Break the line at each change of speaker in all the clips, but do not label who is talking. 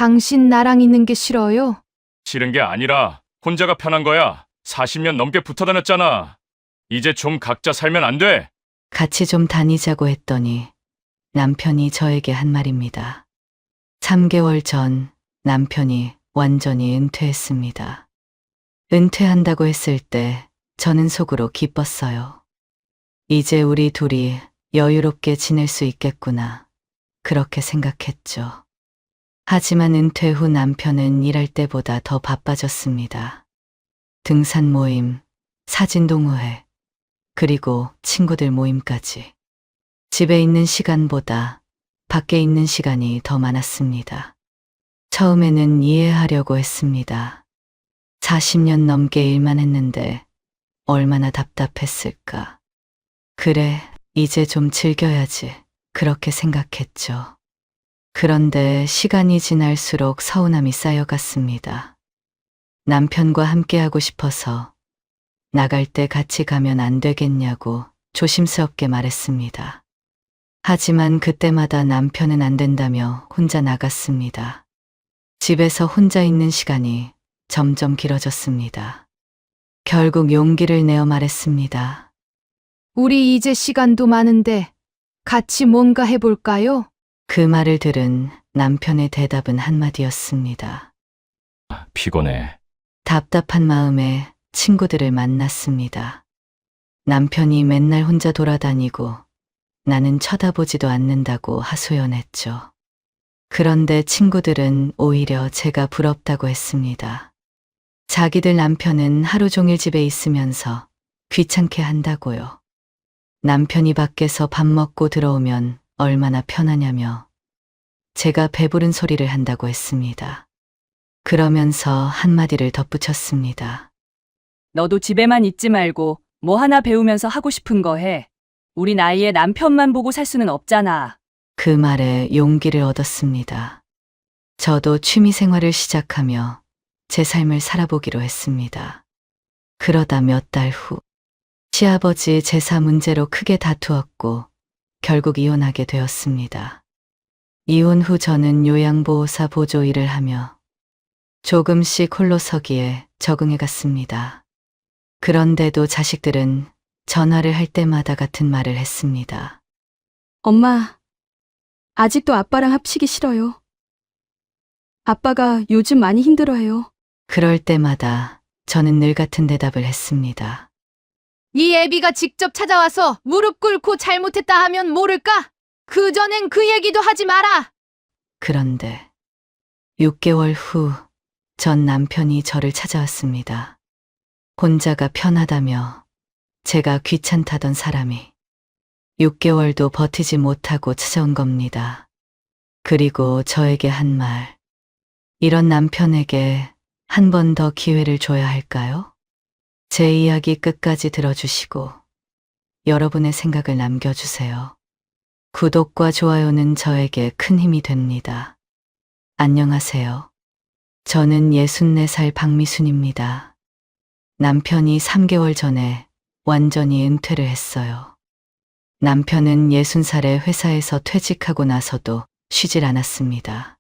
당신 나랑 있는 게 싫어요?
싫은 게 아니라 혼자가 편한 거야. 40년 넘게 붙어 다녔잖아. 이제 좀 각자 살면 안 돼?
같이 좀 다니자고 했더니 남편이 저에게 한 말입니다. 3개월 전 남편이 완전히 은퇴했습니다. 은퇴한다고 했을 때 저는 속으로 기뻤어요. 이제 우리 둘이 여유롭게 지낼 수 있겠구나. 그렇게 생각했죠. 하지만 은퇴 후 남편은 일할 때보다 더 바빠졌습니다. 등산 모임, 사진 동호회, 그리고 친구들 모임까지. 집에 있는 시간보다 밖에 있는 시간이 더 많았습니다. 처음에는 이해하려고 했습니다. 40년 넘게 일만 했는데 얼마나 답답했을까. 그래, 이제 좀 즐겨야지. 그렇게 생각했죠. 그런데 시간이 지날수록 서운함이 쌓여갔습니다. 남편과 함께하고 싶어서 나갈 때 같이 가면 안 되겠냐고 조심스럽게 말했습니다. 하지만 그때마다 남편은 안 된다며 혼자 나갔습니다. 집에서 혼자 있는 시간이 점점 길어졌습니다. 결국 용기를 내어 말했습니다.
우리 이제 시간도 많은데 같이 뭔가 해볼까요?
그 말을 들은 남편의 대답은 한마디였습니다.
피곤해.
답답한 마음에 친구들을 만났습니다. 남편이 맨날 혼자 돌아다니고 나는 쳐다보지도 않는다고 하소연했죠. 그런데 친구들은 오히려 제가 부럽다고 했습니다. 자기들 남편은 하루 종일 집에 있으면서 귀찮게 한다고요. 남편이 밖에서 밥 먹고 들어오면 얼마나 편하냐며 제가 배부른 소리를 한다고 했습니다. 그러면서 한마디를 덧붙였습니다.
너도 집에만 있지 말고 뭐 하나 배우면서 하고 싶은 거 해. 우리 나이에 남편만 보고 살 수는 없잖아.
그 말에 용기를 얻었습니다. 저도 취미 생활을 시작하며 제 삶을 살아보기로 했습니다. 그러다 몇 달 후, 시아버지 제사 문제로 크게 다투었고 결국 이혼하게 되었습니다. 이혼 후 저는 요양보호사 보조 일을 하며 조금씩 홀로 서기에 적응해 갔습니다. 그런데도 자식들은 전화를 할 때마다 같은 말을 했습니다.
엄마, 아직도 아빠랑 합치기 싫어요. 아빠가 요즘 많이 힘들어해요.
그럴 때마다 저는 늘 같은 대답을 했습니다.
이 애비가 직접 찾아와서 무릎 꿇고 잘못했다 하면 모를까? 그전엔 그 얘기도 하지 마라!
그런데 6개월 후 전 남편이 저를 찾아왔습니다. 혼자가 편하다며 제가 귀찮다던 사람이 6개월도 버티지 못하고 찾아온 겁니다. 그리고 저에게 한 말. 이런 남편에게 한 번 더 기회를 줘야 할까요? 제 이야기 끝까지 들어주시고 여러분의 생각을 남겨주세요. 구독과 좋아요는 저에게 큰 힘이 됩니다. 안녕하세요. 저는 64살 박미순입니다. 남편이 3개월 전에 완전히 은퇴를 했어요. 남편은 60살에 회사에서 퇴직하고 나서도 쉬질 않았습니다.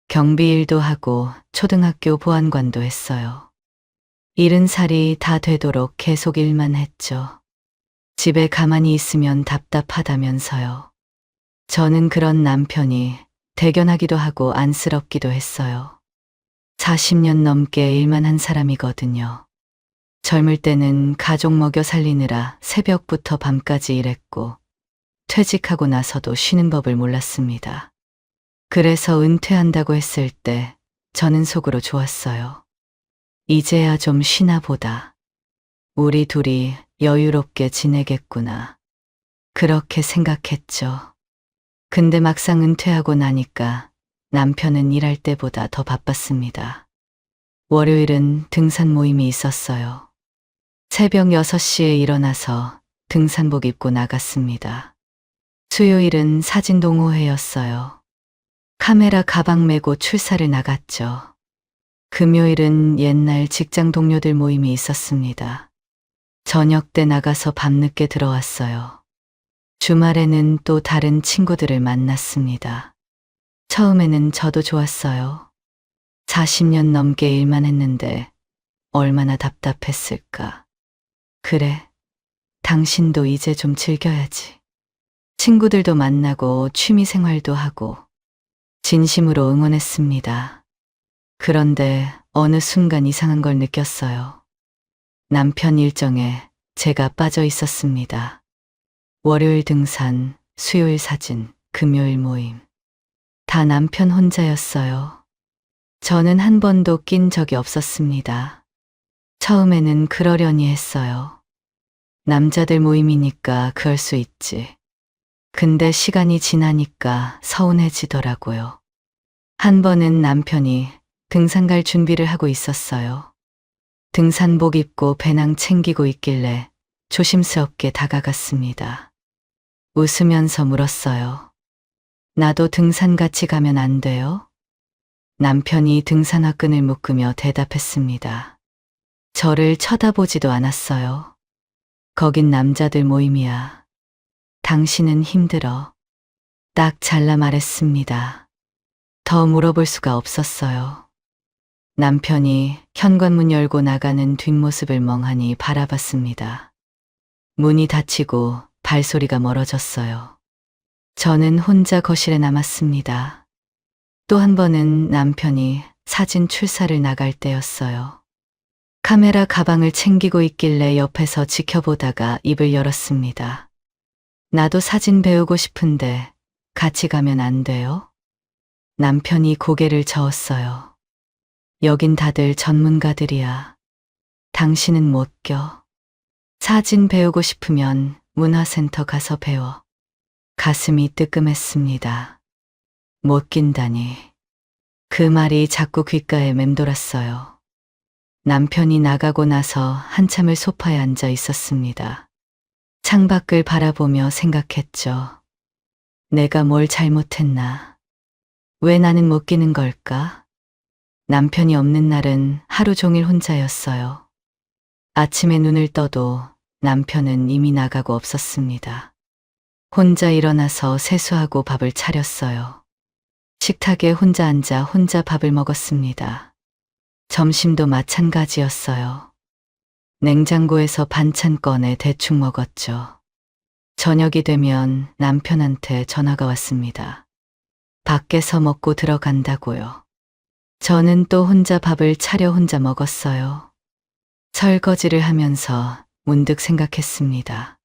경비 일도 하고 초등학교 보안관도 했어요. 70살이 다 되도록 계속 일만 했죠. 집에 가만히 있으면 답답하다면서요. 저는 그런 남편이 대견하기도 하고 안쓰럽기도 했어요. 40년 넘게 일만 한 사람이거든요. 젊을 때는 가족 먹여 살리느라 새벽부터 밤까지 일했고 퇴직하고 나서도 쉬는 법을 몰랐습니다. 그래서 은퇴한다고 했을 때 저는 속으로 좋았어요. 이제야 좀 쉬나 보다. 우리 둘이 여유롭게 지내겠구나. 그렇게 생각했죠. 근데 막상 은퇴하고 나니까 남편은 일할 때보다 더 바빴습니다. 월요일은 등산 모임이 있었어요. 새벽 6시에 일어나서 등산복 입고 나갔습니다. 수요일은 사진 동호회였어요. 카메라 가방 메고 출사를 나갔죠. 금요일은 옛날 직장 동료들 모임이 있었습니다. 저녁 때 나가서 밤늦게 들어왔어요. 주말에는 또 다른 친구들을 만났습니다. 처음에는 저도 좋았어요. 40년 넘게 일만 했는데 얼마나 답답했을까. 그래, 당신도 이제 좀 즐겨야지. 친구들도 만나고 취미 생활도 하고 진심으로 응원했습니다. 그런데 어느 순간 이상한 걸 느꼈어요. 남편 일정에 제가 빠져 있었습니다. 월요일 등산, 수요일 사진, 금요일 모임. 다 남편 혼자였어요. 저는 한 번도 낀 적이 없었습니다. 처음에는 그러려니 했어요. 남자들 모임이니까 그럴 수 있지. 근데 시간이 지나니까 서운해지더라고요. 한 번은 남편이 등산 갈 준비를 하고 있었어요. 등산복 입고 배낭 챙기고 있길래 조심스럽게 다가갔습니다. 웃으면서 물었어요. 나도 등산 같이 가면 안 돼요? 남편이 등산화 끈을 묶으며 대답했습니다. 저를 쳐다보지도 않았어요. 거긴 남자들 모임이야. 당신은 힘들어. 딱 잘라 말했습니다. 더 물어볼 수가 없었어요. 남편이 현관문 열고 나가는 뒷모습을 멍하니 바라봤습니다. 문이 닫히고 발소리가 멀어졌어요. 저는 혼자 거실에 남았습니다. 또 한 번은 남편이 사진 출사를 나갈 때였어요. 카메라 가방을 챙기고 있길래 옆에서 지켜보다가 입을 열었습니다. 나도 사진 배우고 싶은데 같이 가면 안 돼요? 남편이 고개를 저었어요. 여긴 다들 전문가들이야. 당신은 못 껴. 사진 배우고 싶으면 문화센터 가서 배워. 가슴이 뜨끔했습니다. 못 낀다니. 그 말이 자꾸 귓가에 맴돌았어요. 남편이 나가고 나서 한참을 소파에 앉아 있었습니다. 창밖을 바라보며 생각했죠. 내가 뭘 잘못했나? 왜 나는 못 끼는 걸까? 남편이 없는 날은 하루 종일 혼자였어요. 아침에 눈을 떠도 남편은 이미 나가고 없었습니다. 혼자 일어나서 세수하고 밥을 차렸어요. 식탁에 혼자 앉아 혼자 밥을 먹었습니다. 점심도 마찬가지였어요. 냉장고에서 반찬 꺼내 대충 먹었죠. 저녁이 되면 남편한테 전화가 왔습니다. 밖에서 먹고 들어간다고요. 저는 또 혼자 밥을 차려 혼자 먹었어요. 설거지를 하면서 문득 생각했습니다.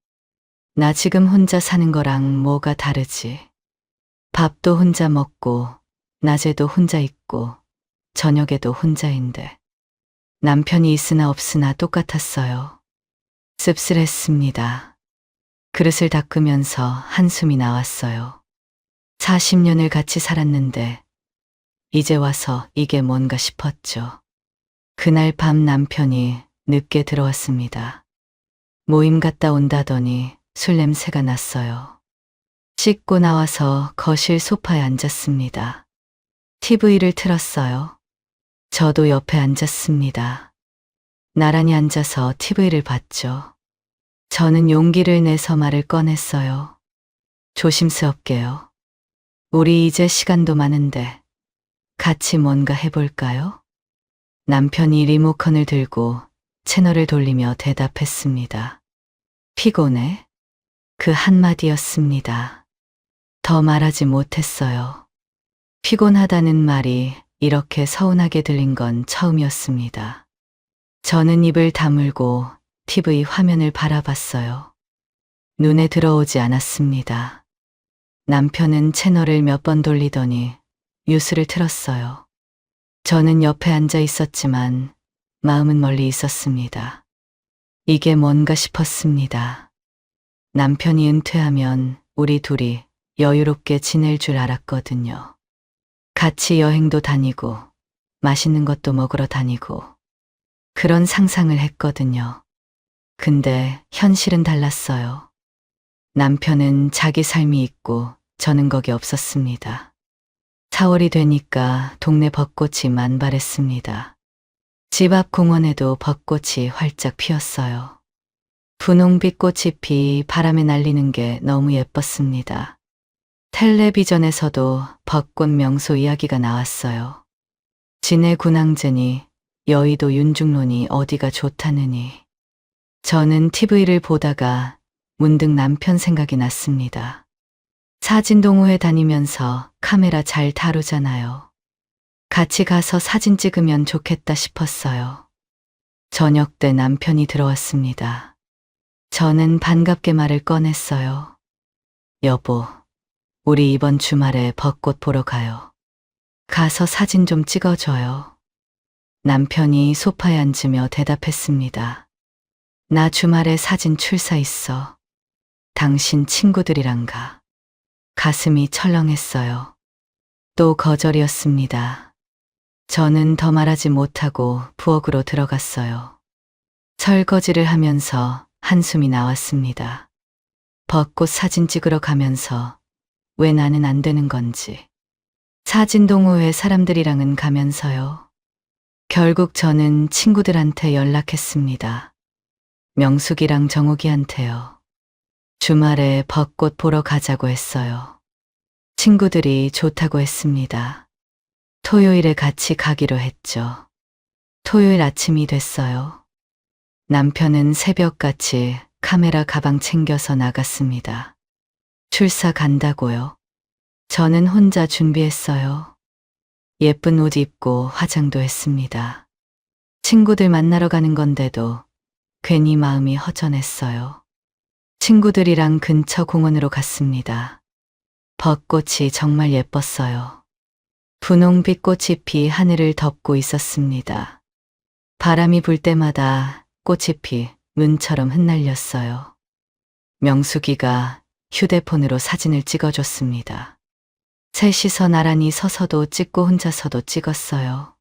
나 지금 혼자 사는 거랑 뭐가 다르지? 밥도 혼자 먹고, 낮에도 혼자 있고, 저녁에도 혼자인데. 남편이 있으나 없으나 똑같았어요. 씁쓸했습니다. 그릇을 닦으면서 한숨이 나왔어요. 40년을 같이 살았는데, 이제 와서 이게 뭔가 싶었죠. 그날 밤 남편이 늦게 들어왔습니다. 모임 갔다 온다더니 술 냄새가 났어요. 씻고 나와서 거실 소파에 앉았습니다. TV를 틀었어요. 저도 옆에 앉았습니다. 나란히 앉아서 TV를 봤죠. 저는 용기를 내서 말을 꺼냈어요. 조심스럽게요. 우리 이제 시간도 많은데 같이 뭔가 해볼까요? 남편이 리모컨을 들고 채널을 돌리며 대답했습니다. 피곤해? 그 한마디였습니다. 더 말하지 못했어요. 피곤하다는 말이 이렇게 서운하게 들린 건 처음이었습니다. 저는 입을 다물고 TV 화면을 바라봤어요. 눈에 들어오지 않았습니다. 남편은 채널을 몇 번 돌리더니 뉴스를 틀었어요. 저는 옆에 앉아 있었지만 마음은 멀리 있었습니다. 이게 뭔가 싶었습니다. 남편이 은퇴하면 우리 둘이 여유롭게 지낼 줄 알았거든요. 같이 여행도 다니고 맛있는 것도 먹으러 다니고 그런 상상을 했거든요. 근데 현실은 달랐어요. 남편은 자기 삶이 있고 저는 거기 없었습니다. 4월이 되니까 동네 벚꽃이 만발했습니다. 집 앞 공원에도 벚꽃이 활짝 피었어요. 분홍빛 꽃잎이 바람에 날리는 게 너무 예뻤습니다. 텔레비전에서도 벚꽃 명소 이야기가 나왔어요. 진해 군항제니 여의도 윤중로니 어디가 좋다느니. 저는 TV를 보다가 문득 남편 생각이 났습니다. 사진 동호회 다니면서 카메라 잘 다루잖아요. 같이 가서 사진 찍으면 좋겠다 싶었어요. 저녁 때 남편이 들어왔습니다. 저는 반갑게 말을 꺼냈어요. 여보, 우리 이번 주말에 벚꽃 보러 가요. 가서 사진 좀 찍어줘요. 남편이 소파에 앉으며 대답했습니다. 나 주말에 사진 출사 있어. 당신 친구들이랑 가. 가슴이 철렁했어요. 또 거절이었습니다. 저는 더 말하지 못하고 부엌으로 들어갔어요. 설거지를 하면서 한숨이 나왔습니다. 벚꽃 사진 찍으러 가면서 왜 나는 안 되는 건지. 사진 동호회 사람들이랑은 가면서요. 결국 저는 친구들한테 연락했습니다. 명숙이랑 정욱이한테요. 주말에 벚꽃 보러 가자고 했어요. 친구들이 좋다고 했습니다. 토요일에 같이 가기로 했죠. 토요일 아침이 됐어요. 남편은 새벽같이 카메라 가방 챙겨서 나갔습니다. 출사 간다고요. 저는 혼자 준비했어요. 예쁜 옷 입고 화장도 했습니다. 친구들 만나러 가는 건데도 괜히 마음이 허전했어요. 친구들이랑 근처 공원으로 갔습니다. 벚꽃이 정말 예뻤어요. 분홍빛 꽃잎이 하늘을 덮고 있었습니다. 바람이 불 때마다 꽃잎이 눈처럼 흩날렸어요. 명숙이가 휴대폰으로 사진을 찍어줬습니다. 셋이서 나란히 서서도 찍고 혼자서도 찍었어요.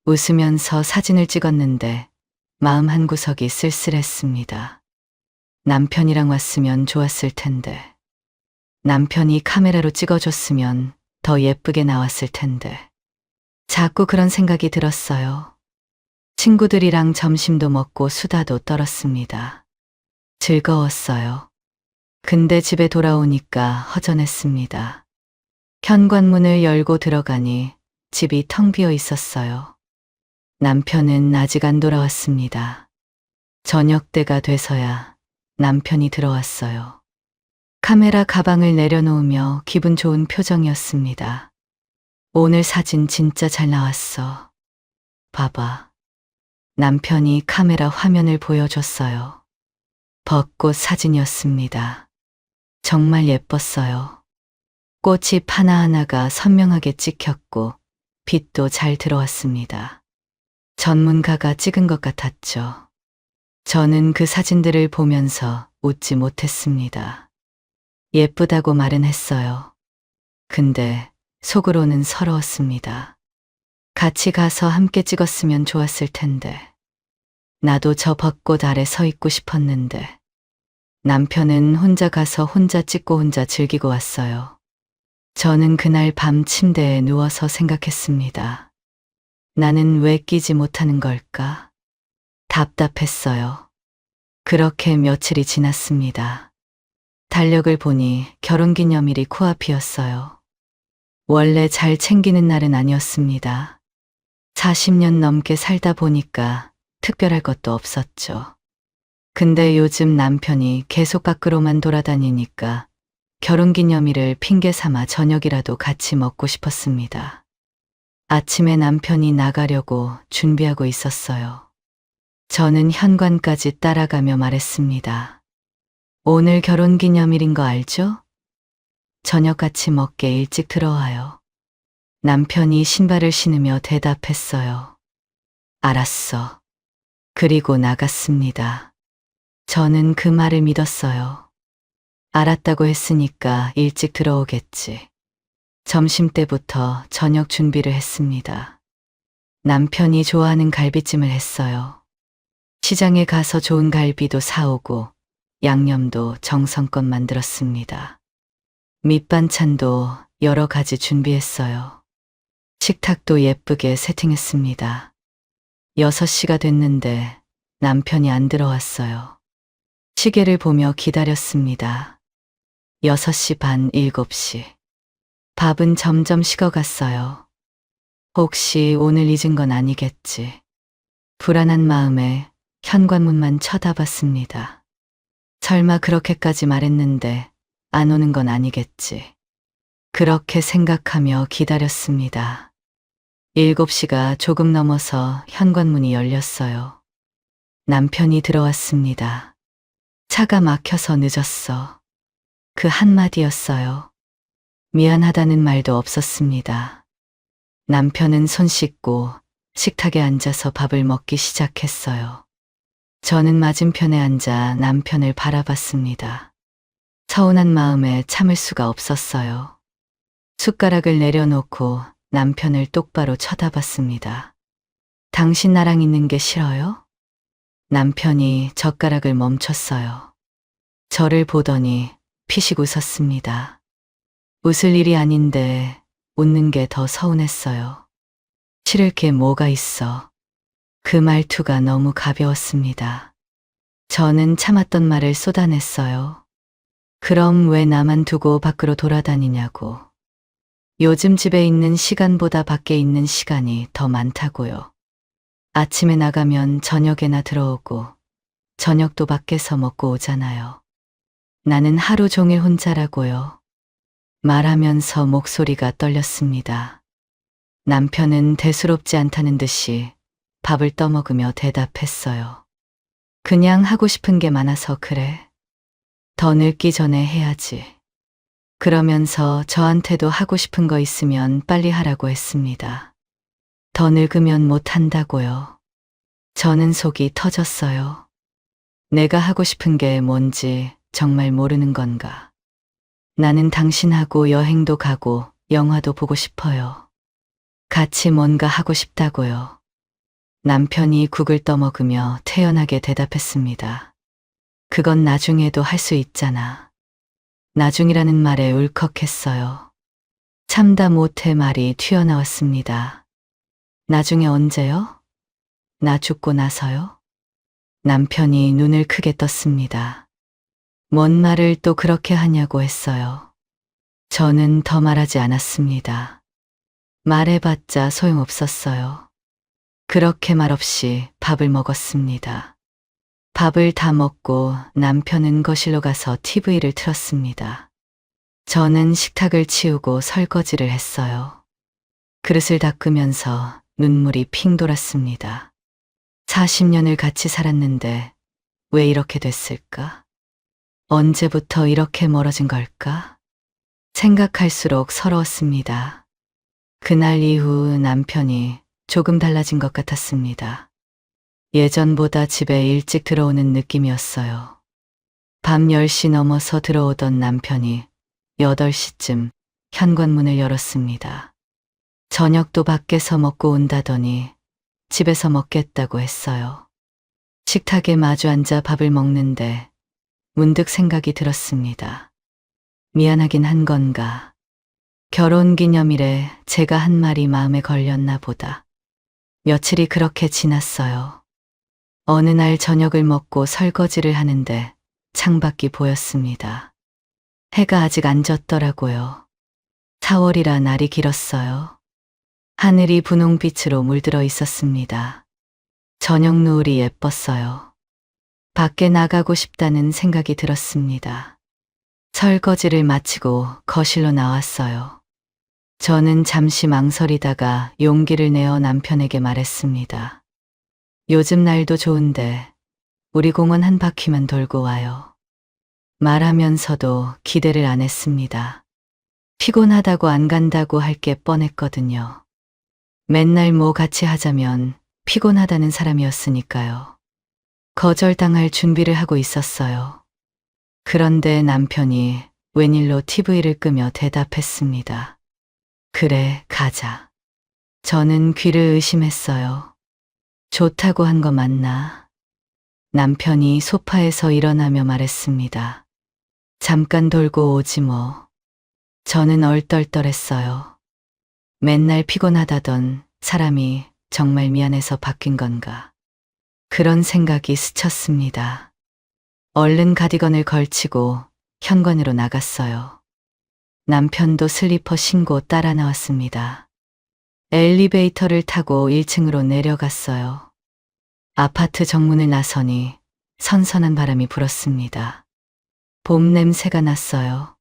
웃으면서 사진을 찍었는데 마음 한구석이 쓸쓸했습니다. 남편이랑 왔으면 좋았을 텐데. 남편이 카메라로 찍어줬으면 더 예쁘게 나왔을 텐데. 자꾸 그런 생각이 들었어요. 친구들이랑 점심도 먹고 수다도 떨었습니다. 즐거웠어요. 근데 집에 돌아오니까 허전했습니다. 현관문을 열고 들어가니 집이 텅 비어 있었어요. 남편은 아직 안 돌아왔습니다. 저녁 때가 돼서야 남편이 들어왔어요. 카메라 가방을 내려놓으며 기분 좋은 표정이었습니다. 오늘 사진 진짜 잘 나왔어. 봐봐. 남편이 카메라 화면을 보여줬어요. 벚꽃 사진이었습니다. 정말 예뻤어요. 꽃잎 하나하나가 선명하게 찍혔고 빛도 잘 들어왔습니다. 전문가가 찍은 것 같았죠. 저는 그 사진들을 보면서 웃지 못했습니다. 예쁘다고 말은 했어요. 근데 속으로는 서러웠습니다. 같이 가서 함께 찍었으면 좋았을 텐데. 나도 저 벚꽃 아래 서 있고 싶었는데. 남편은 혼자 가서 혼자 찍고 혼자 즐기고 왔어요. 저는 그날 밤 침대에 누워서 생각했습니다. 나는 왜 끼지 못하는 걸까? 답답했어요. 그렇게 며칠이 지났습니다. 달력을 보니 결혼기념일이 코앞이었어요. 원래 잘 챙기는 날은 아니었습니다. 40년 넘게 살다 보니까 특별할 것도 없었죠. 근데 요즘 남편이 계속 밖으로만 돌아다니니까 결혼기념일을 핑계 삼아 저녁이라도 같이 먹고 싶었습니다. 아침에 남편이 나가려고 준비하고 있었어요. 저는 현관까지 따라가며 말했습니다. 오늘 결혼기념일인 거 알죠? 저녁 같이 먹게 일찍 들어와요. 남편이 신발을 신으며 대답했어요. 알았어. 그리고 나갔습니다. 저는 그 말을 믿었어요. 알았다고 했으니까 일찍 들어오겠지. 점심때부터 저녁 준비를 했습니다. 남편이 좋아하는 갈비찜을 했어요. 시장에 가서 좋은 갈비도 사오고 양념도 정성껏 만들었습니다. 밑반찬도 여러 가지 준비했어요. 식탁도 예쁘게 세팅했습니다. 6시가 됐는데 남편이 안 들어왔어요. 시계를 보며 기다렸습니다. 6시 반, 7시. 밥은 점점 식어갔어요. 혹시 오늘 잊은 건 아니겠지. 불안한 마음에 현관문만 쳐다봤습니다. 설마 그렇게까지 말했는데 안 오는 건 아니겠지. 그렇게 생각하며 기다렸습니다. 7시가 조금 넘어서 현관문이 열렸어요. 남편이 들어왔습니다. 차가 막혀서 늦었어. 그 한마디였어요. 미안하다는 말도 없었습니다. 남편은 손 씻고 식탁에 앉아서 밥을 먹기 시작했어요. 저는 맞은편에 앉아 남편을 바라봤습니다. 서운한 마음에 참을 수가 없었어요. 숟가락을 내려놓고 남편을 똑바로 쳐다봤습니다. 당신 나랑 있는 게 싫어요? 남편이 젓가락을 멈췄어요. 저를 보더니 피식 웃었습니다. 웃을 일이 아닌데 웃는 게 더 서운했어요. 싫을 게 뭐가 있어. 그 말투가 너무 가벼웠습니다. 저는 참았던 말을 쏟아냈어요. 그럼 왜 나만 두고 밖으로 돌아다니냐고. 요즘 집에 있는 시간보다 밖에 있는 시간이 더 많다고요. 아침에 나가면 저녁에나 들어오고 저녁도 밖에서 먹고 오잖아요. 나는 하루 종일 혼자라고요. 말하면서 목소리가 떨렸습니다. 남편은 대수롭지 않다는 듯이 밥을 떠먹으며 대답했어요. 그냥 하고 싶은 게 많아서 그래. 더 늙기 전에 해야지. 그러면서 저한테도 하고 싶은 거 있으면 빨리 하라고 했습니다. 더 늙으면 못 한다고요. 저는 속이 터졌어요. 내가 하고 싶은 게 뭔지 정말 모르는 건가. 나는 당신하고 여행도 가고 영화도 보고 싶어요. 같이 뭔가 하고 싶다고요. 남편이 국을 떠먹으며 태연하게 대답했습니다. 그건 나중에도 할 수 있잖아. 나중이라는 말에 울컥했어요. 참다 못해 말이 튀어나왔습니다. 나중에 언제요? 나 죽고 나서요? 남편이 눈을 크게 떴습니다. 뭔 말을 또 그렇게 하냐고 했어요. 저는 더 말하지 않았습니다. 말해봤자 소용없었어요. 그렇게 말없이 밥을 먹었습니다. 밥을 다 먹고 남편은 거실로 가서 TV를 틀었습니다. 저는 식탁을 치우고 설거지를 했어요. 그릇을 닦으면서 눈물이 핑 돌았습니다. 40년을 같이 살았는데 왜 이렇게 됐을까? 언제부터 이렇게 멀어진 걸까? 생각할수록 서러웠습니다. 그날 이후 남편이 조금 달라진 것 같았습니다. 예전보다 집에 일찍 들어오는 느낌이었어요. 밤 10시 넘어서 들어오던 남편이 8시쯤 현관문을 열었습니다. 저녁도 밖에서 먹고 온다더니 집에서 먹겠다고 했어요. 식탁에 마주 앉아 밥을 먹는데 문득 생각이 들었습니다. 미안하긴 한 건가. 결혼기념일에 제가 한 말이 마음에 걸렸나 보다. 며칠이 그렇게 지났어요. 어느 날 저녁을 먹고 설거지를 하는데 창밖이 보였습니다. 해가 아직 안 졌더라고요. 4월이라 날이 길었어요. 하늘이 분홍빛으로 물들어 있었습니다. 저녁 노을이 예뻤어요. 밖에 나가고 싶다는 생각이 들었습니다. 설거지를 마치고 거실로 나왔어요. 저는 잠시 망설이다가 용기를 내어 남편에게 말했습니다. 요즘 날도 좋은데 우리 공원 한 바퀴만 돌고 와요. 말하면서도 기대를 안 했습니다. 피곤하다고 안 간다고 할 게 뻔했거든요. 맨날 뭐 같이 하자면 피곤하다는 사람이었으니까요. 거절당할 준비를 하고 있었어요. 그런데 남편이 웬일로 TV를 끄며 대답했습니다. 그래, 가자. 저는 귀를 의심했어요. 좋다고 한 거 맞나? 남편이 소파에서 일어나며 말했습니다. 잠깐 돌고 오지 뭐. 저는 얼떨떨했어요. 맨날 피곤하다던 사람이 정말 미안해서 바뀐 건가. 그런 생각이 스쳤습니다. 얼른 가디건을 걸치고 현관으로 나갔어요. 남편도 슬리퍼 신고 따라 나왔습니다. 엘리베이터를 타고 1층으로 내려갔어요. 아파트 정문을 나서니 선선한 바람이 불었습니다. 봄 냄새가 났어요.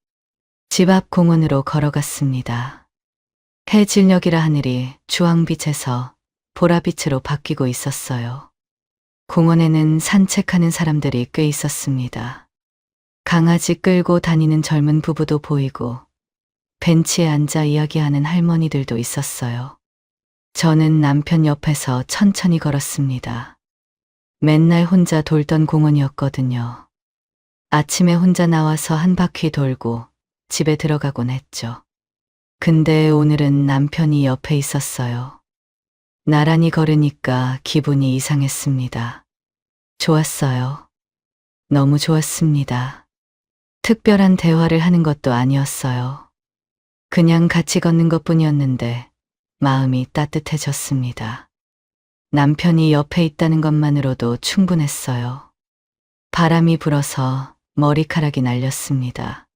집 앞 공원으로 걸어갔습니다. 해질녘이라 하늘이 주황빛에서 보라빛으로 바뀌고 있었어요. 공원에는 산책하는 사람들이 꽤 있었습니다. 강아지 끌고 다니는 젊은 부부도 보이고 벤치에 앉아 이야기하는 할머니들도 있었어요. 저는 남편 옆에서 천천히 걸었습니다. 맨날 혼자 돌던 공원이었거든요. 아침에 혼자 나와서 한 바퀴 돌고 집에 들어가곤 했죠. 근데 오늘은 남편이 옆에 있었어요. 나란히 걸으니까 기분이 이상했습니다. 좋았어요. 너무 좋았습니다. 특별한 대화를 하는 것도 아니었어요. 그냥 같이 걷는 것뿐이었는데 마음이 따뜻해졌습니다. 남편이 옆에 있다는 것만으로도 충분했어요. 바람이 불어서 머리카락이 날렸습니다.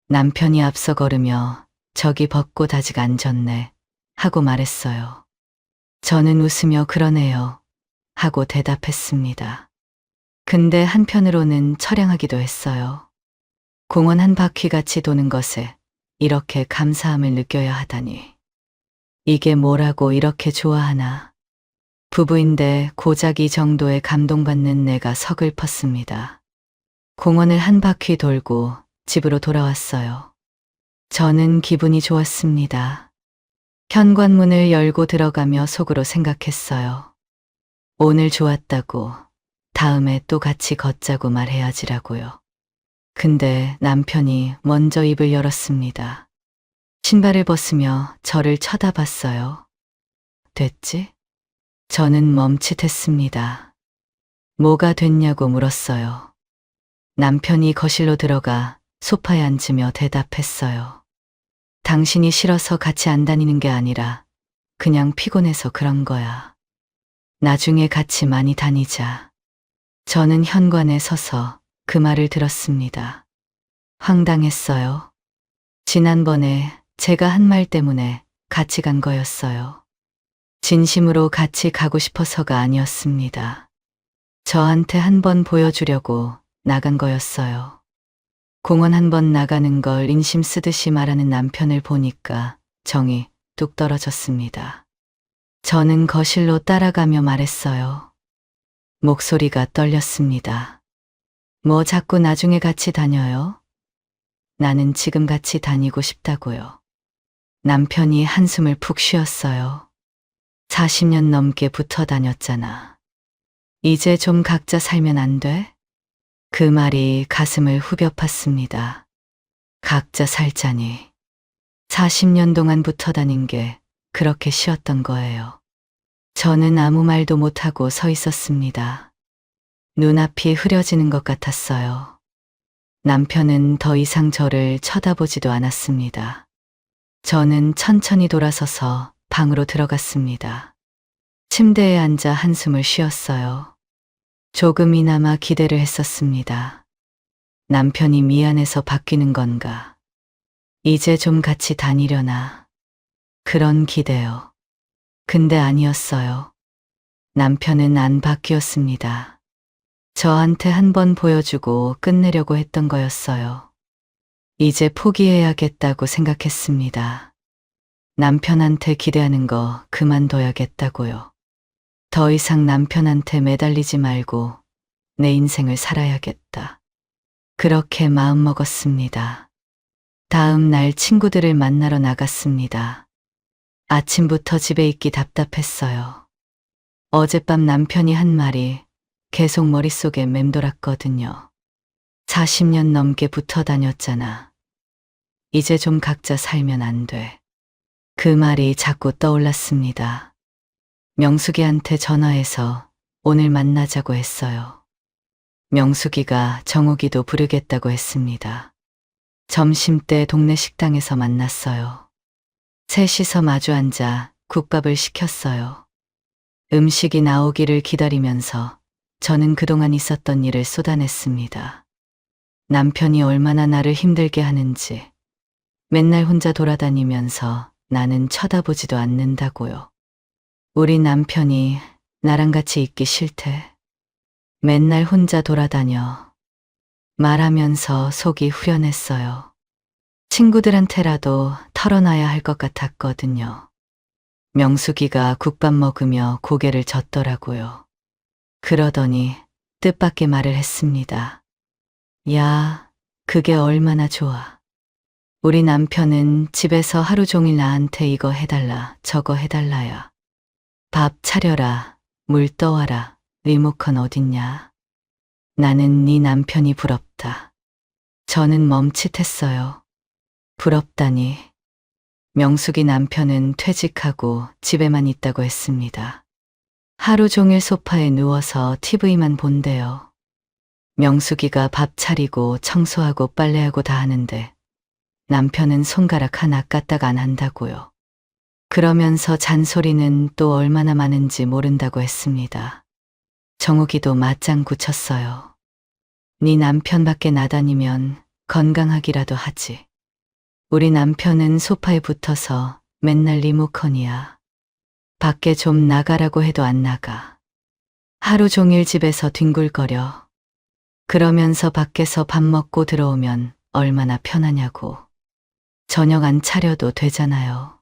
남편이 앞서 걸으며 저기 벚꽃 아직 안 졌네 하고 말했어요. 저는 웃으며 그러네요 하고 대답했습니다. 근데 한편으로는 처량하기도 했어요. 공원 한 바퀴 같이 도는 것에 이렇게 감사함을 느껴야 하다니. 이게 뭐라고 이렇게 좋아하나. 부부인데 고작 이 정도의 감동받는 내가 서글펐습니다. 공원을 한 바퀴 돌고 집으로 돌아왔어요. 저는 기분이 좋았습니다. 현관문을 열고 들어가며 속으로 생각했어요. 오늘 좋았다고 다음에 또 같이 걷자고 말해야지라고요. 근데 남편이 먼저 입을 열었습니다. 신발을 벗으며 저를 쳐다봤어요. 됐지? 저는 멈칫했습니다. 뭐가 됐냐고 물었어요. 남편이 거실로 들어가 소파에 앉으며 대답했어요. 당신이 싫어서 같이 안 다니는 게 아니라 그냥 피곤해서 그런 거야. 나중에 같이 많이 다니자. 저는 현관에 서서 그 말을 들었습니다. 황당했어요. 지난번에 제가 한 말 때문에 같이 간 거였어요. 진심으로 같이 가고 싶어서가 아니었습니다. 저한테 한번 보여주려고 나간 거였어요. 공원 한번 나가는 걸 인심 쓰듯이 말하는 남편을 보니까 정이 뚝 떨어졌습니다. 저는 거실로 따라가며 말했어요. 목소리가 떨렸습니다. 뭐 자꾸 나중에 같이 다녀요? 나는 지금 같이 다니고 싶다고요. 남편이 한숨을 푹 쉬었어요. 40년 넘게 붙어 다녔잖아. 이제 좀 각자 살면 안 돼? 그 말이 가슴을 후벼 팠습니다. 각자 살자니. 40년 동안 붙어 다닌 게 그렇게 쉬웠던 거예요. 저는 아무 말도 못하고 서 있었습니다. 눈앞이 흐려지는 것 같았어요. 남편은 더 이상 저를 쳐다보지도 않았습니다. 저는 천천히 돌아서서 방으로 들어갔습니다. 침대에 앉아 한숨을 쉬었어요. 조금이나마 기대를 했었습니다. 남편이 미안해서 바뀌는 건가? 이제 좀 같이 다니려나? 그런 기대요. 근데 아니었어요. 남편은 안 바뀌었습니다. 저한테 한번 보여주고 끝내려고 했던 거였어요. 이제 포기해야겠다고 생각했습니다. 남편한테 기대하는 거 그만둬야겠다고요. 더 이상 남편한테 매달리지 말고 내 인생을 살아야겠다. 그렇게 마음먹었습니다. 다음 날 친구들을 만나러 나갔습니다. 아침부터 집에 있기 답답했어요. 어젯밤 남편이 한 말이 계속 머릿속에 맴돌았거든요. 40년 넘게 붙어 다녔잖아. 이제 좀 각자 살면 안 돼. 그 말이 자꾸 떠올랐습니다. 명숙이한테 전화해서 오늘 만나자고 했어요. 명숙이가 정욱이도 부르겠다고 했습니다. 점심때 동네 식당에서 만났어요. 셋이서 마주 앉아 국밥을 시켰어요. 음식이 나오기를 기다리면서 저는 그동안 있었던 일을 쏟아냈습니다. 남편이 얼마나 나를 힘들게 하는지. 맨날 혼자 돌아다니면서 나는 쳐다보지도 않는다고요. 우리 남편이 나랑 같이 있기 싫대. 맨날 혼자 돌아다녀. 말하면서 속이 후련했어요. 친구들한테라도 털어놔야 할 것 같았거든요. 명숙이가 국밥 먹으며 고개를 젓더라고요. 그러더니 뜻밖의 말을 했습니다. 야, 그게 얼마나 좋아. 우리 남편은 집에서 하루 종일 나한테 이거 해달라, 저거 해달라야. 밥 차려라, 물 떠와라, 리모컨 어딨냐. 나는 네 남편이 부럽다. 저는 멈칫했어요. 부럽다니. 명숙이 남편은 퇴직하고 집에만 있다고 했습니다. 하루 종일 소파에 누워서 TV만 본대요. 명숙이가 밥 차리고 청소하고 빨래하고 다 하는데 남편은 손가락 하나 까딱 안 한다고요. 그러면서 잔소리는 또 얼마나 많은지 모른다고 했습니다. 정욱이도 맞장구 쳤어요. 네 남편 밖에 나다니면 건강하기라도 하지. 우리 남편은 소파에 붙어서 맨날 리모컨이야. 밖에 좀 나가라고 해도 안 나가. 하루 종일 집에서 뒹굴거려. 그러면서 밖에서 밥 먹고 들어오면 얼마나 편하냐고. 저녁 안 차려도 되잖아요.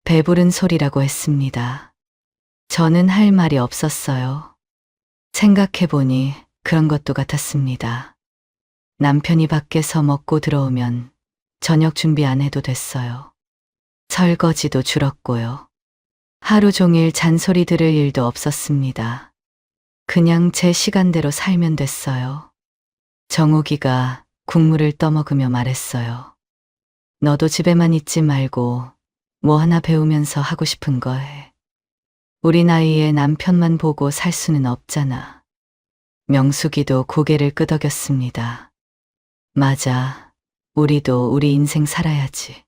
배부른 소리라고 했습니다. 저는 할 말이 없었어요. 생각해보니 그런 것도 같았습니다. 남편이 밖에서 먹고 들어오면 저녁 준비 안 해도 됐어요. 설거지도 줄었고요. 하루 종일 잔소리 들을 일도 없었습니다. 그냥 제 시간대로 살면 됐어요. 정욱이가 국물을 떠먹으며 말했어요. 너도 집에만 있지 말고 뭐 하나 배우면서 하고 싶은 거 해. 우리 나이에 남편만 보고 살 수는 없잖아. 명숙이도 고개를 끄덕였습니다. 맞아. 우리도 우리 인생 살아야지.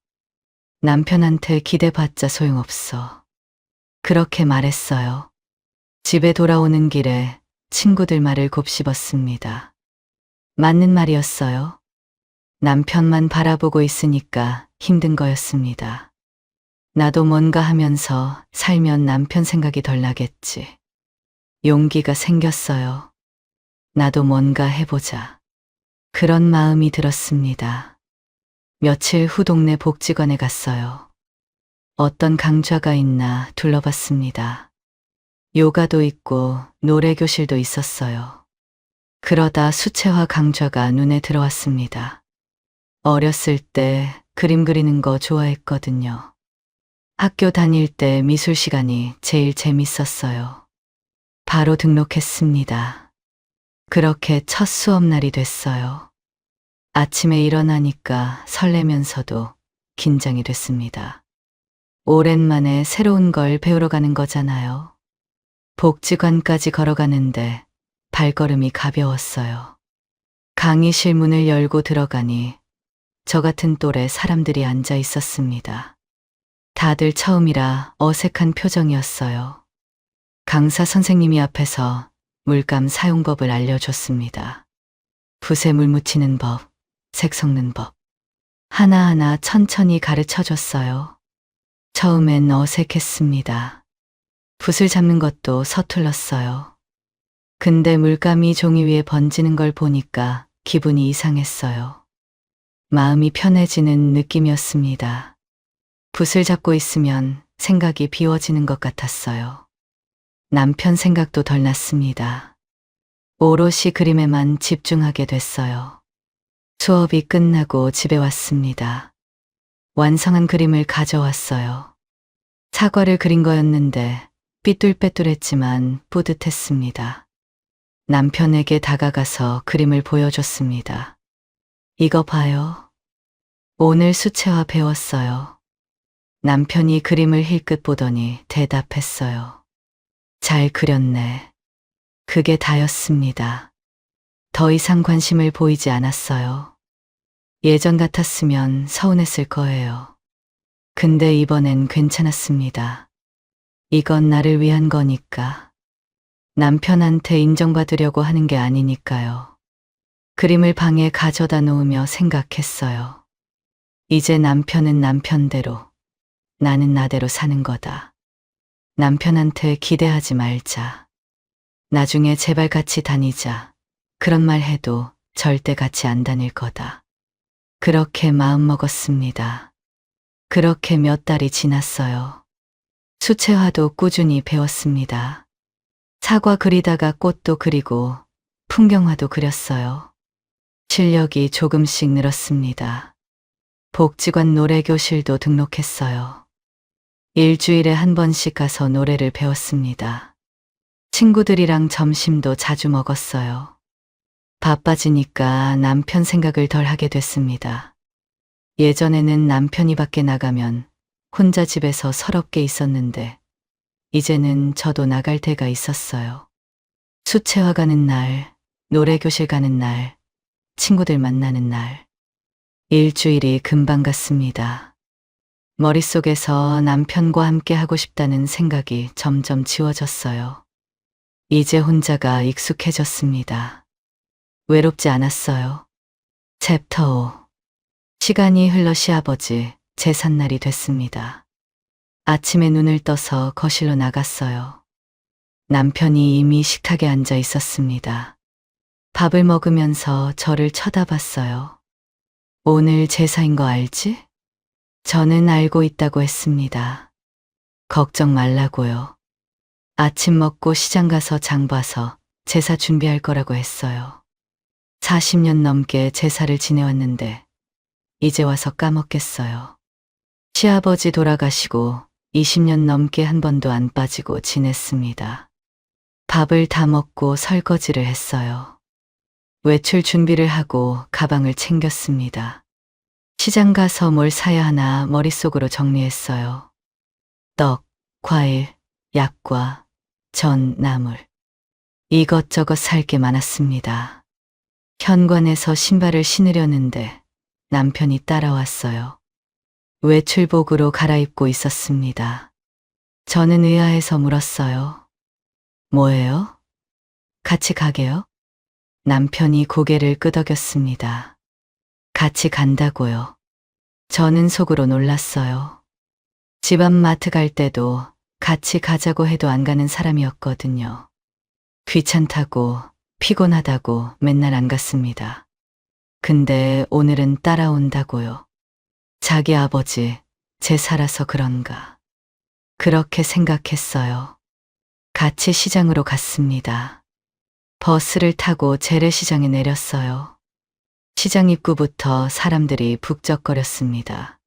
남편한테 기대봤자 소용없어. 그렇게 말했어요. 집에 돌아오는 길에 친구들 말을 곱씹었습니다. 맞는 말이었어요. 남편만 바라보고 있으니까 힘든 거였습니다. 나도 뭔가 하면서 살면 남편 생각이 덜 나겠지. 용기가 생겼어요. 나도 뭔가 해보자. 그런 마음이 들었습니다. 며칠 후 동네 복지관에 갔어요. 어떤 강좌가 있나 둘러봤습니다. 요가도 있고 노래교실도 있었어요. 그러다 수채화 강좌가 눈에 들어왔습니다. 어렸을 때 그림 그리는 거 좋아했거든요. 학교 다닐 때 미술 시간이 제일 재밌었어요. 바로 등록했습니다. 그렇게 첫 수업날이 됐어요. 아침에 일어나니까 설레면서도 긴장이 됐습니다. 오랜만에 새로운 걸 배우러 가는 거잖아요. 복지관까지 걸어가는데 발걸음이 가벼웠어요. 강의실 문을 열고 들어가니 저 같은 또래 사람들이 앉아 있었습니다. 다들 처음이라 어색한 표정이었어요. 강사 선생님이 앞에서 물감 사용법을 알려줬습니다. 붓에 물 묻히는 법, 색 섞는 법. 하나하나 천천히 가르쳐줬어요. 처음엔 어색했습니다. 붓을 잡는 것도 서툴렀어요. 근데 물감이 종이 위에 번지는 걸 보니까 기분이 이상했어요. 마음이 편해지는 느낌이었습니다. 붓을 잡고 있으면 생각이 비워지는 것 같았어요. 남편 생각도 덜 났습니다. 오롯이 그림에만 집중하게 됐어요. 수업이 끝나고 집에 왔습니다. 완성한 그림을 가져왔어요. 사과를 그린 거였는데 삐뚤빼뚤했지만 뿌듯했습니다. 남편에게 다가가서 그림을 보여줬습니다. 이거 봐요. 오늘 수채화 배웠어요. 남편이 그림을 힐끗 보더니 대답했어요. 잘 그렸네. 그게 다였습니다. 더 이상 관심을 보이지 않았어요. 예전 같았으면 서운했을 거예요. 근데 이번엔 괜찮았습니다. 이건 나를 위한 거니까. 남편한테 인정받으려고 하는 게 아니니까요. 그림을 방에 가져다 놓으며 생각했어요. 이제 남편은 남편대로, 나는 나대로 사는 거다. 남편한테 기대하지 말자. 나중에 제발 같이 다니자. 그런 말 해도 절대 같이 안 다닐 거다. 그렇게 마음먹었습니다. 그렇게 몇 달이 지났어요. 수채화도 꾸준히 배웠습니다. 사과 그리다가 꽃도 그리고 풍경화도 그렸어요. 실력이 조금씩 늘었습니다. 복지관 노래교실도 등록했어요. 일주일에 한 번씩 가서 노래를 배웠습니다. 친구들이랑 점심도 자주 먹었어요. 바빠지니까 남편 생각을 덜 하게 됐습니다. 예전에는 남편이 밖에 나가면 혼자 집에서 서럽게 있었는데 이제는 저도 나갈 때가 있었어요. 수채화 가는 날, 노래교실 가는 날, 친구들 만나는 날. 일주일이 금방 갔습니다. 머릿속에서 남편과 함께 하고 싶다는 생각이 점점 지워졌어요. 이제 혼자가 익숙해졌습니다. 외롭지 않았어요. 챕터 5. 시간이 흘러 시아버지 제삿날이 됐습니다. 아침에 눈을 떠서 거실로 나갔어요. 남편이 이미 식탁에 앉아 있었습니다. 밥을 먹으면서 저를 쳐다봤어요. 오늘 제사인 거 알지? 저는 알고 있다고 했습니다. 걱정 말라고요. 아침 먹고 시장 가서 장 봐서 제사 준비할 거라고 했어요. 40년 넘게 제사를 지내왔는데 이제 와서 까먹겠어요. 시아버지 돌아가시고 20년 넘게 한 번도 안 빠지고 지냈습니다. 밥을 다 먹고 설거지를 했어요. 외출 준비를 하고 가방을 챙겼습니다. 시장 가서 뭘 사야 하나 머릿속으로 정리했어요. 떡, 과일, 약과, 전, 나물. 이것저것 살 게 많았습니다. 현관에서 신발을 신으려는데 남편이 따라왔어요. 외출복으로 갈아입고 있었습니다. 저는 의아해서 물었어요. 뭐예요? 같이 가게요? 남편이 고개를 끄덕였습니다. 같이 간다고요. 저는 속으로 놀랐어요. 집 앞 마트 갈 때도 같이 가자고 해도 안 가는 사람이었거든요. 귀찮다고, 피곤하다고 맨날 안 갔습니다. 근데 오늘은 따라온다고요. 자기 아버지, 제사라서 그런가. 그렇게 생각했어요. 같이 시장으로 갔습니다. 버스를 타고 재래시장에 내렸어요. 시장 입구부터 사람들이 북적거렸습니다.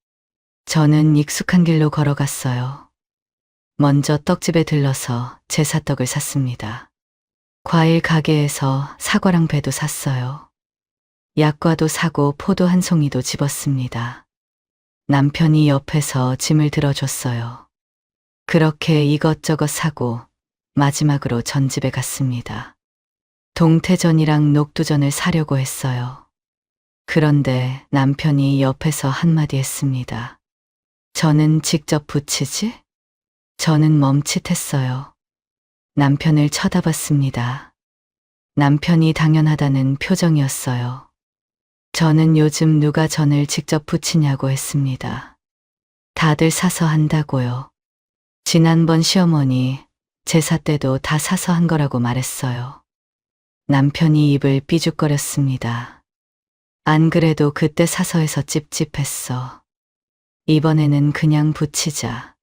저는 익숙한 길로 걸어갔어요. 먼저 떡집에 들러서 제사떡을 샀습니다. 과일 가게에서 사과랑 배도 샀어요. 약과도 사고 포도 한 송이도 집었습니다. 남편이 옆에서 짐을 들어줬어요. 그렇게 이것저것 사고 마지막으로 전집에 갔습니다. 동태전이랑 녹두전을 사려고 했어요. 그런데 남편이 옆에서 한마디 했습니다. 저는 직접 부치지? 저는 멈칫했어요. 남편을 쳐다봤습니다. 남편이 당연하다는 표정이었어요. 저는 요즘 누가 전을 직접 부치냐고 했습니다. 다들 사서 한다고요. 지난번 시어머니 제사 때도 다 사서 한 거라고 말했어요. 남편이 입을 삐죽거렸습니다. 안 그래도 그때 사서 해서 찝찝했어. 이번에는 그냥 부치자.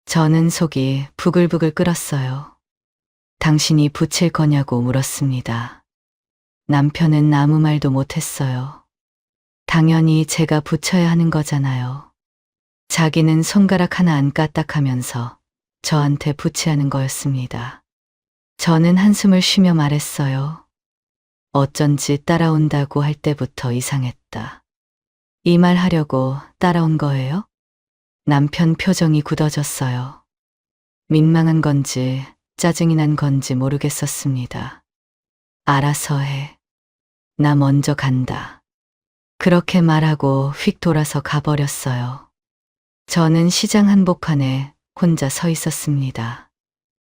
저는 속이 부글부글 끓었어요. 당신이 부칠 거냐고 물었습니다. 남편은 아무 말도 못했어요. 당연히 제가 부쳐야 하는 거잖아요. 자기는 손가락 하나 안 까딱하면서 저한테 부치하는 거였습니다. 저는 한숨을 쉬며 말했어요. 어쩐지 따라온다고 할 때부터 이상했다. 이 말 하려고 따라온 거예요? 남편 표정이 굳어졌어요. 민망한 건지 짜증이 난 건지 모르겠었습니다. 알아서 해. 나 먼저 간다. 그렇게 말하고 휙 돌아서 가버렸어요. 저는 시장 한복판에 혼자 서 있었습니다.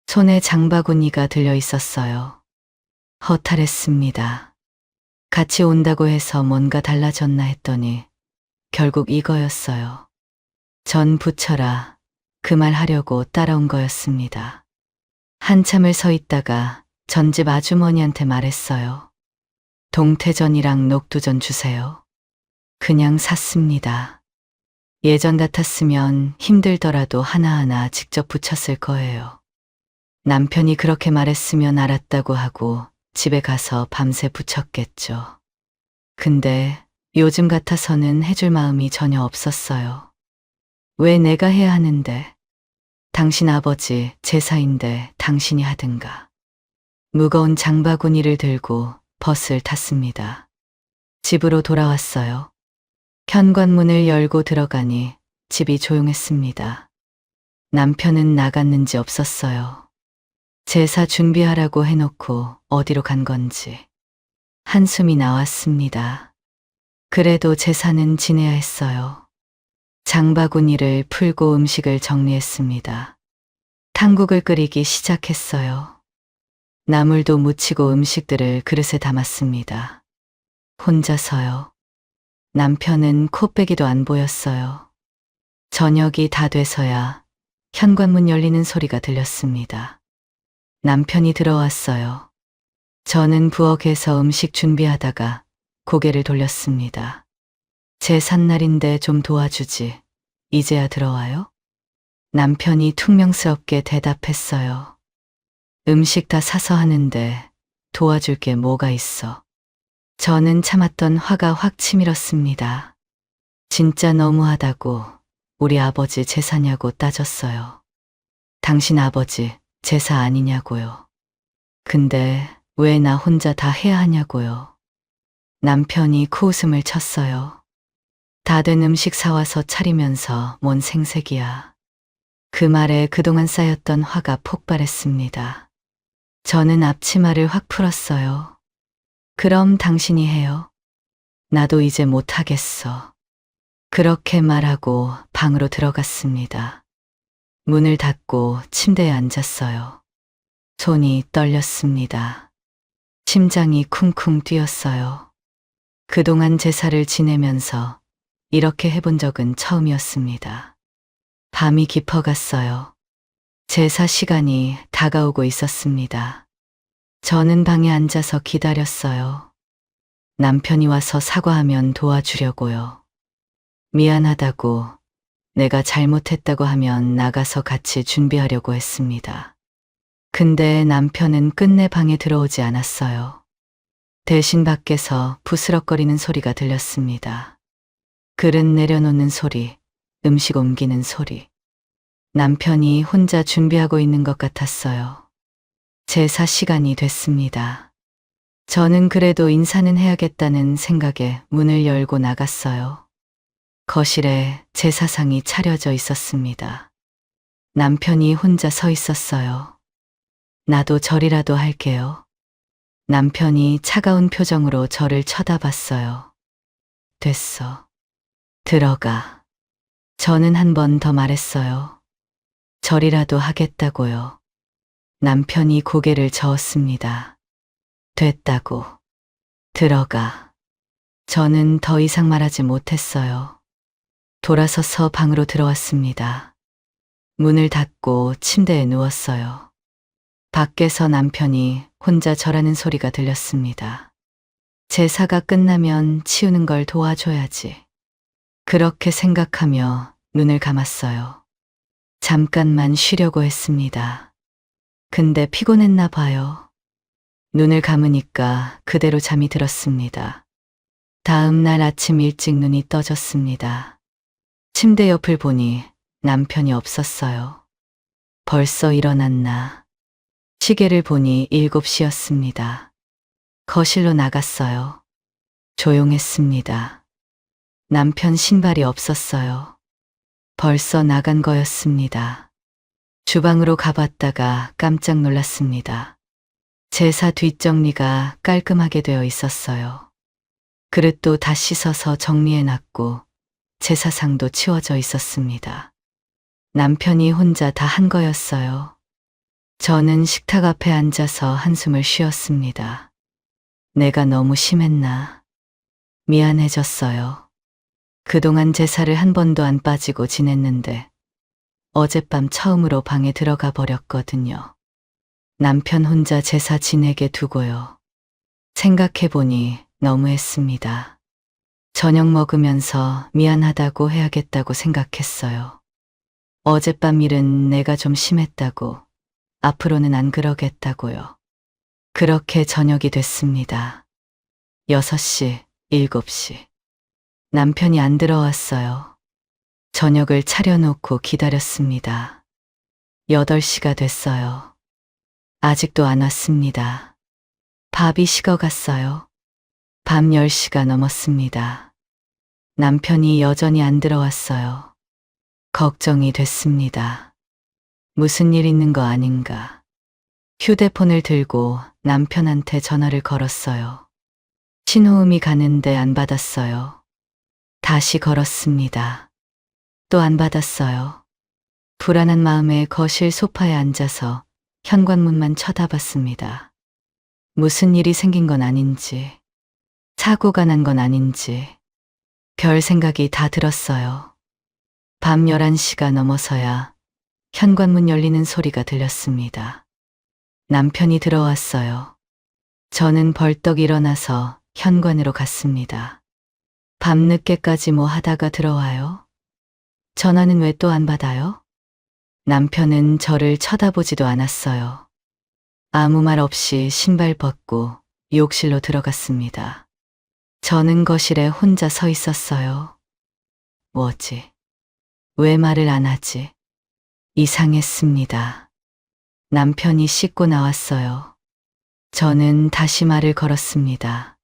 손에 장바구니가 들려 있었어요. 허탈했습니다. 같이 온다고 해서 뭔가 달라졌나 했더니 결국 이거였어요. 전 부처라 그 말 하려고 따라온 거였습니다. 한참을 서 있다가 전집 아주머니한테 말했어요. 동태전이랑 녹두전 주세요. 그냥 샀습니다. 예전 같았으면 힘들더라도 하나하나 직접 부쳤을 거예요. 남편이 그렇게 말했으면 알았다고 하고 집에 가서 밤새 부쳤겠죠. 근데 요즘 같아서는 해줄 마음이 전혀 없었어요. 왜 내가 해야 하는데? 당신 아버지 제사인데 당신이 하든가. 무거운 장바구니를 들고 버스를 탔습니다. 집으로 돌아왔어요. 현관문을 열고 들어가니 집이 조용했습니다. 남편은 나갔는지 없었어요. 제사 준비하라고 해놓고 어디로 간 건지. 한숨이 나왔습니다. 그래도 제사는 지내야 했어요. 장바구니를 풀고 음식을 정리했습니다. 탕국을 끓이기 시작했어요. 나물도 무치고 음식들을 그릇에 담았습니다. 혼자서요. 남편은 코빼기도 안 보였어요. 저녁이 다 돼서야 현관문 열리는 소리가 들렸습니다. 남편이 들어왔어요. 저는 부엌에서 음식 준비하다가 고개를 돌렸습니다. 제 산날인데 좀 도와주지. 이제야 들어와요? 남편이 퉁명스럽게 대답했어요. 음식 다 사서 하는데 도와줄 게 뭐가 있어. 저는 참았던 화가 확 치밀었습니다. 진짜 너무하다고 우리 아버지 제사냐고 따졌어요. 당신 아버지 제사 아니냐고요. 근데 왜 나 혼자 다 해야 하냐고요. 남편이 코웃음을 쳤어요. 다 된 음식 사와서 차리면서 뭔 생색이야. 그 말에 그동안 쌓였던 화가 폭발했습니다. 저는 앞치마를 확 풀었어요. 그럼 당신이 해요. 나도 이제 못하겠어. 그렇게 말하고 방으로 들어갔습니다. 문을 닫고 침대에 앉았어요. 손이 떨렸습니다. 심장이 쿵쿵 뛰었어요. 그동안 제사를 지내면서 이렇게 해본 적은 처음이었습니다. 밤이 깊어갔어요. 제사 시간이 다가오고 있었습니다. 저는 방에 앉아서 기다렸어요. 남편이 와서 사과하면 도와주려고요. 미안하다고, 내가 잘못했다고 하면 나가서 같이 준비하려고 했습니다. 근데 남편은 끝내 방에 들어오지 않았어요. 대신 밖에서 부스럭거리는 소리가 들렸습니다. 그릇 내려놓는 소리, 음식 옮기는 소리. 남편이 혼자 준비하고 있는 것 같았어요. 제사 시간이 됐습니다. 저는 그래도 인사는 해야겠다는 생각에 문을 열고 나갔어요. 거실에 제사상이 차려져 있었습니다. 남편이 혼자 서 있었어요. 나도 절이라도 할게요. 남편이 차가운 표정으로 저를 쳐다봤어요. 됐어. 들어가. 저는 한 번 더 말했어요. 절이라도 하겠다고요. 남편이 고개를 저었습니다. 됐다고. 들어가. 저는 더 이상 말하지 못했어요. 돌아서서 방으로 들어왔습니다. 문을 닫고 침대에 누웠어요. 밖에서 남편이 혼자 절하는 소리가 들렸습니다. 제사가 끝나면 치우는 걸 도와줘야지. 그렇게 생각하며 눈을 감았어요. 잠깐만 쉬려고 했습니다. 근데 피곤했나 봐요. 눈을 감으니까 그대로 잠이 들었습니다. 다음 날 아침 일찍 눈이 떠졌습니다. 침대 옆을 보니 남편이 없었어요. 벌써 일어났나. 시계를 보니 7시였습니다. 거실로 나갔어요. 조용했습니다. 남편 신발이 없었어요. 벌써 나간 거였습니다. 주방으로 가봤다가 깜짝 놀랐습니다. 제사 뒷정리가 깔끔하게 되어 있었어요. 그릇도 다 씻어서 정리해놨고 제사상도 치워져 있었습니다. 남편이 혼자 다 한 거였어요. 저는 식탁 앞에 앉아서 한숨을 쉬었습니다. 내가 너무 심했나? 미안해졌어요. 그동안 제사를 한 번도 안 빠지고 지냈는데 어젯밤 처음으로 방에 들어가 버렸거든요. 남편 혼자 제사 지내게 두고요. 생각해보니 너무했습니다. 저녁 먹으면서 미안하다고 해야겠다고 생각했어요. 어젯밤 일은 내가 좀 심했다고, 앞으로는 안 그러겠다고요. 그렇게 저녁이 됐습니다. 6시, 7시. 남편이 안 들어왔어요. 저녁을 차려놓고 기다렸습니다. 8시가 됐어요. 아직도 안 왔습니다. 밥이 식어갔어요. 밤 10시가 넘었습니다. 남편이 여전히 안 들어왔어요. 걱정이 됐습니다. 무슨 일 있는 거 아닌가. 휴대폰을 들고 남편한테 전화를 걸었어요. 신호음이 가는데 안 받았어요. 다시 걸었습니다. 또 안 받았어요. 불안한 마음에 거실 소파에 앉아서 현관문만 쳐다봤습니다. 무슨 일이 생긴 건 아닌지, 사고가 난 건 아닌지, 별 생각이 다 들었어요. 밤 11시가 넘어서야 현관문 열리는 소리가 들렸습니다. 남편이 들어왔어요. 저는 벌떡 일어나서 현관으로 갔습니다. 밤늦게까지 뭐 하다가 들어와요? 전화는 왜 또 안 받아요? 남편은 저를 쳐다보지도 않았어요. 아무 말 없이 신발 벗고 욕실로 들어갔습니다. 저는 거실에 혼자 서 있었어요. 뭐지? 왜 말을 안 하지? 이상했습니다. 남편이 씻고 나왔어요. 저는 다시 말을 걸었습니다.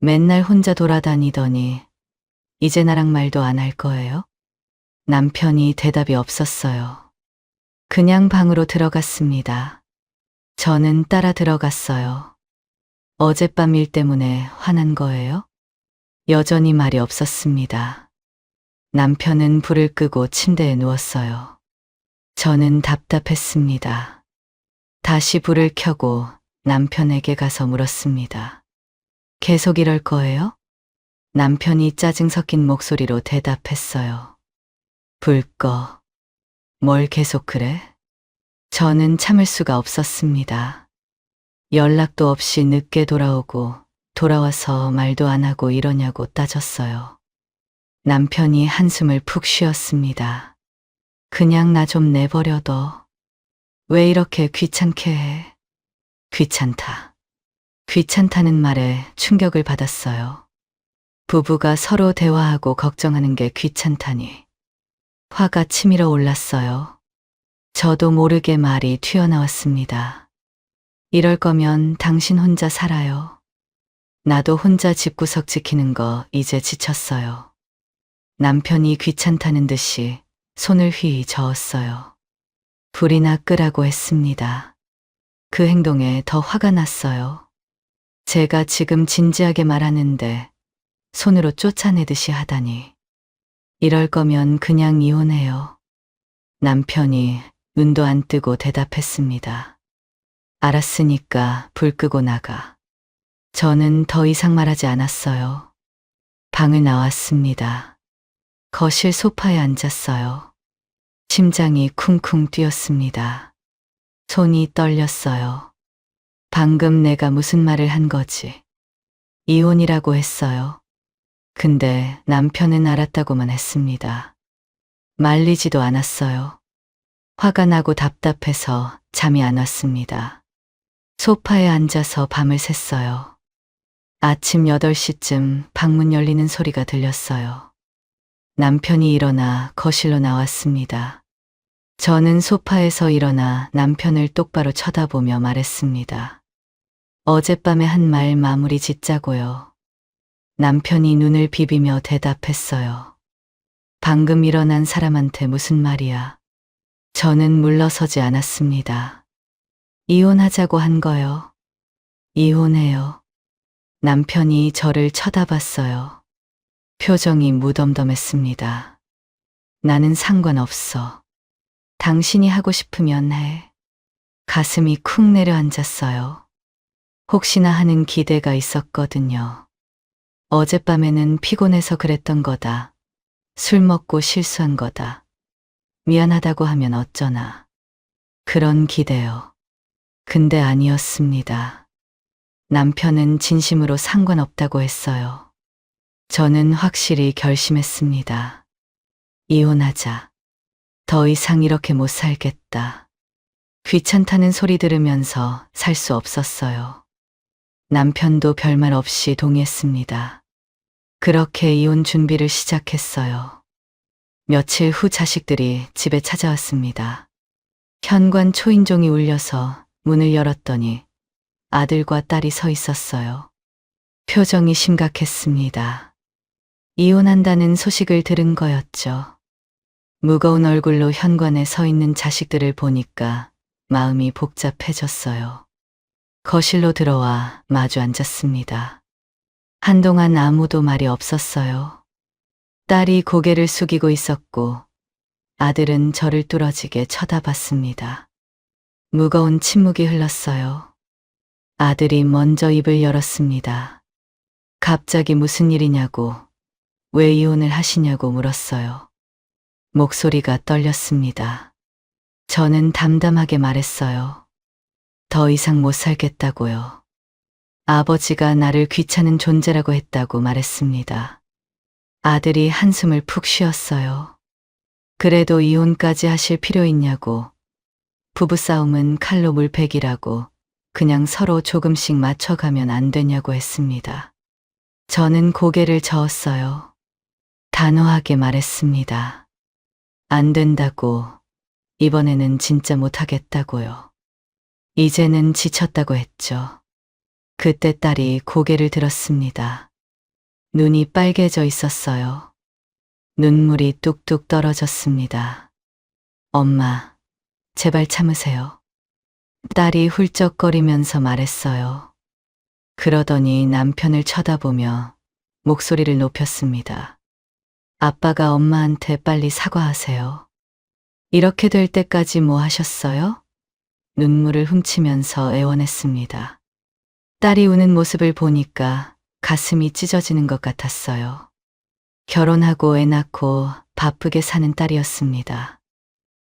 맨날 혼자 돌아다니더니 이제 나랑 말도 안 할 거예요? 남편이 대답이 없었어요. 그냥 방으로 들어갔습니다. 저는 따라 들어갔어요. 어젯밤 일 때문에 화난 거예요? 여전히 말이 없었습니다. 남편은 불을 끄고 침대에 누웠어요. 저는 답답했습니다. 다시 불을 켜고 남편에게 가서 물었습니다. 계속 이럴 거예요? 남편이 짜증 섞인 목소리로 대답했어요. 불 꺼. 뭘 계속 그래? 저는 참을 수가 없었습니다. 연락도 없이 늦게 돌아오고 돌아와서 말도 안 하고 이러냐고 따졌어요. 남편이 한숨을 푹 쉬었습니다. 그냥 나 좀 내버려둬. 왜 이렇게 귀찮게 해? 귀찮다. 귀찮다는 말에 충격을 받았어요. 부부가 서로 대화하고 걱정하는 게 귀찮다니. 화가 치밀어 올랐어요. 저도 모르게 말이 튀어나왔습니다. 이럴 거면 당신 혼자 살아요. 나도 혼자 집구석 지키는 거 이제 지쳤어요. 남편이 귀찮다는 듯이 손을 휘 저었어요. 불이나 끄라고 했습니다. 그 행동에 더 화가 났어요. 제가 지금 진지하게 말하는데 손으로 쫓아내듯이 하다니. 이럴 거면 그냥 이혼해요. 남편이 눈도 안 뜨고 대답했습니다. 알았으니까 불 끄고 나가. 저는 더 이상 말하지 않았어요. 방을 나왔습니다. 거실 소파에 앉았어요. 심장이 쿵쿵 뛰었습니다. 손이 떨렸어요. 방금 내가 무슨 말을 한 거지? 이혼이라고 했어요. 근데 남편은 알았다고만 했습니다. 말리지도 않았어요. 화가 나고 답답해서 잠이 안 왔습니다. 소파에 앉아서 밤을 샜어요. 아침 8시쯤 방문 열리는 소리가 들렸어요. 남편이 일어나 거실로 나왔습니다. 저는 소파에서 일어나 남편을 똑바로 쳐다보며 말했습니다. 어젯밤에 한 말 마무리 짓자고요. 남편이 눈을 비비며 대답했어요. 방금 일어난 사람한테 무슨 말이야? 저는 물러서지 않았습니다. 이혼하자고 한 거요. 이혼해요. 남편이 저를 쳐다봤어요. 표정이 무덤덤했습니다. 나는 상관없어. 당신이 하고 싶으면 해. 가슴이 쿵 내려앉았어요. 혹시나 하는 기대가 있었거든요. 어젯밤에는 피곤해서 그랬던 거다. 술 먹고 실수한 거다. 미안하다고 하면 어쩌나. 그런 기대요. 근데 아니었습니다. 남편은 진심으로 상관없다고 했어요. 저는 확실히 결심했습니다. 이혼하자. 더 이상 이렇게 못 살겠다. 귀찮다는 소리 들으면서 살 수 없었어요. 남편도 별말 없이 동의했습니다. 그렇게 이혼 준비를 시작했어요. 며칠 후 자식들이 집에 찾아왔습니다. 현관 초인종이 울려서 문을 열었더니 아들과 딸이 서 있었어요. 표정이 심각했습니다. 이혼한다는 소식을 들은 거였죠. 무거운 얼굴로 현관에 서 있는 자식들을 보니까 마음이 복잡해졌어요. 거실로 들어와 마주 앉았습니다. 한동안 아무도 말이 없었어요. 딸이 고개를 숙이고 있었고 아들은 저를 뚫어지게 쳐다봤습니다. 무거운 침묵이 흘렀어요. 아들이 먼저 입을 열었습니다. 갑자기 무슨 일이냐고, 왜 이혼을 하시냐고 물었어요. 목소리가 떨렸습니다. 저는 담담하게 말했어요. 더 이상 못 살겠다고요. 아버지가 나를 귀찮은 존재라고 했다고 말했습니다. 아들이 한숨을 푹 쉬었어요. 그래도 이혼까지 하실 필요 있냐고, 부부싸움은 칼로 물베기라고 그냥 서로 조금씩 맞춰가면 안 되냐고 했습니다. 저는 고개를 저었어요. 단호하게 말했습니다. 안 된다고, 이번에는 진짜 못하겠다고요. 이제는 지쳤다고 했죠. 그때 딸이 고개를 들었습니다. 눈이 빨개져 있었어요. 눈물이 뚝뚝 떨어졌습니다. 엄마, 제발 참으세요. 딸이 훌쩍거리면서 말했어요. 그러더니 남편을 쳐다보며 목소리를 높였습니다. 아빠가 엄마한테 빨리 사과하세요. 이렇게 될 때까지 뭐 하셨어요? 눈물을 훔치면서 애원했습니다. 딸이 우는 모습을 보니까 가슴이 찢어지는 것 같았어요. 결혼하고 애 낳고 바쁘게 사는 딸이었습니다.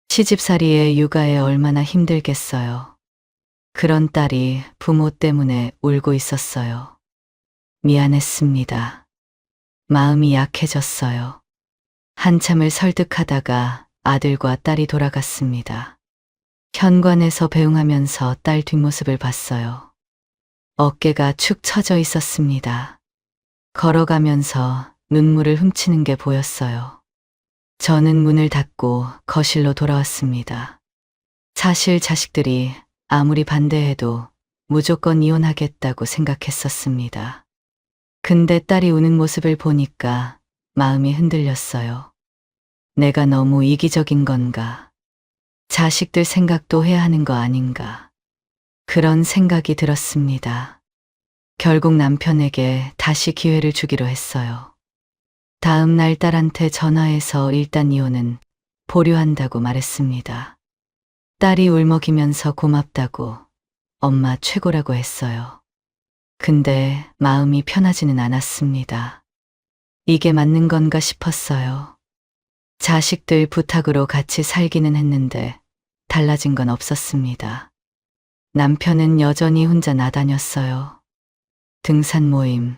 시집살이에 육아에 얼마나 힘들겠어요. 그런 딸이 부모 때문에 울고 있었어요. 미안했습니다. 마음이 약해졌어요. 한참을 설득하다가 아들과 딸이 돌아갔습니다. 현관에서 배웅하면서 딸 뒷모습을 봤어요. 어깨가 축 처져 있었습니다. 걸어가면서 눈물을 훔치는 게 보였어요. 저는 문을 닫고 거실로 돌아왔습니다. 사실 자식들이 아무리 반대해도 무조건 이혼하겠다고 생각했었습니다. 근데 딸이 우는 모습을 보니까 마음이 흔들렸어요. 내가 너무 이기적인 건가? 자식들 생각도 해야 하는 거 아닌가? 그런 생각이 들었습니다. 결국 남편에게 다시 기회를 주기로 했어요. 다음 날 딸한테 전화해서 일단 이혼은 보류한다고 말했습니다. 딸이 울먹이면서 고맙다고, 엄마 최고라고 했어요. 근데 마음이 편하지는 않았습니다. 이게 맞는 건가 싶었어요. 자식들 부탁으로 같이 살기는 했는데 달라진 건 없었습니다. 남편은 여전히 혼자 나다녔어요. 등산 모임,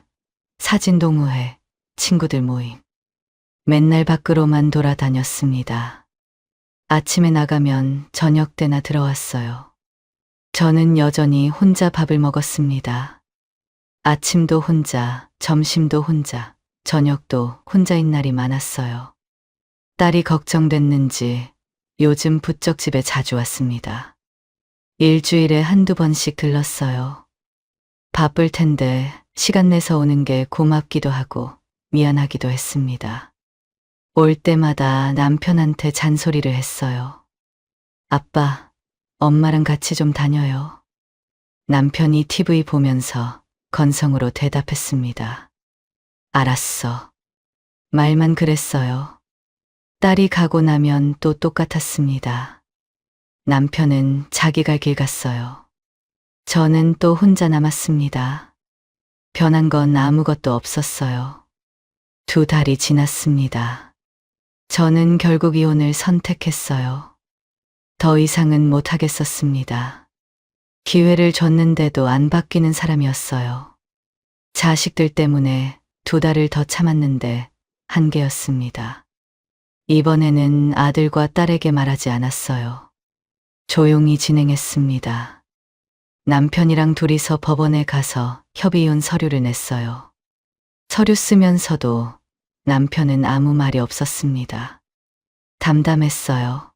사진 동호회, 친구들 모임. 맨날 밖으로만 돌아다녔습니다. 아침에 나가면 저녁 때나 들어왔어요. 저는 여전히 혼자 밥을 먹었습니다. 아침도 혼자, 점심도 혼자, 저녁도 혼자인 날이 많았어요. 딸이 걱정됐는지 요즘 부쩍 집에 자주 왔습니다. 일주일에 한두 번씩 들렀어요. 바쁠 텐데 시간 내서 오는 게 고맙기도 하고 미안하기도 했습니다. 올 때마다 남편한테 잔소리를 했어요. 아빠, 엄마랑 같이 좀 다녀요. 남편이 TV 보면서 건성으로 대답했습니다. 알았어. 말만 그랬어요. 딸이 가고 나면 또 똑같았습니다. 남편은 자기 갈 길 갔어요. 저는 또 혼자 남았습니다. 변한 건 아무것도 없었어요. 2달이 지났습니다. 저는 결국 이혼을 선택했어요. 더 이상은 못하겠었습니다. 기회를 줬는데도 안 바뀌는 사람이었어요. 자식들 때문에 2달을 더 참았는데 한계였습니다. 이번에는 아들과 딸에게 말하지 않았어요. 조용히 진행했습니다. 남편이랑 둘이서 법원에 가서 협의이혼 서류를 냈어요. 서류 쓰면서도 남편은 아무 말이 없었습니다. 담담했어요.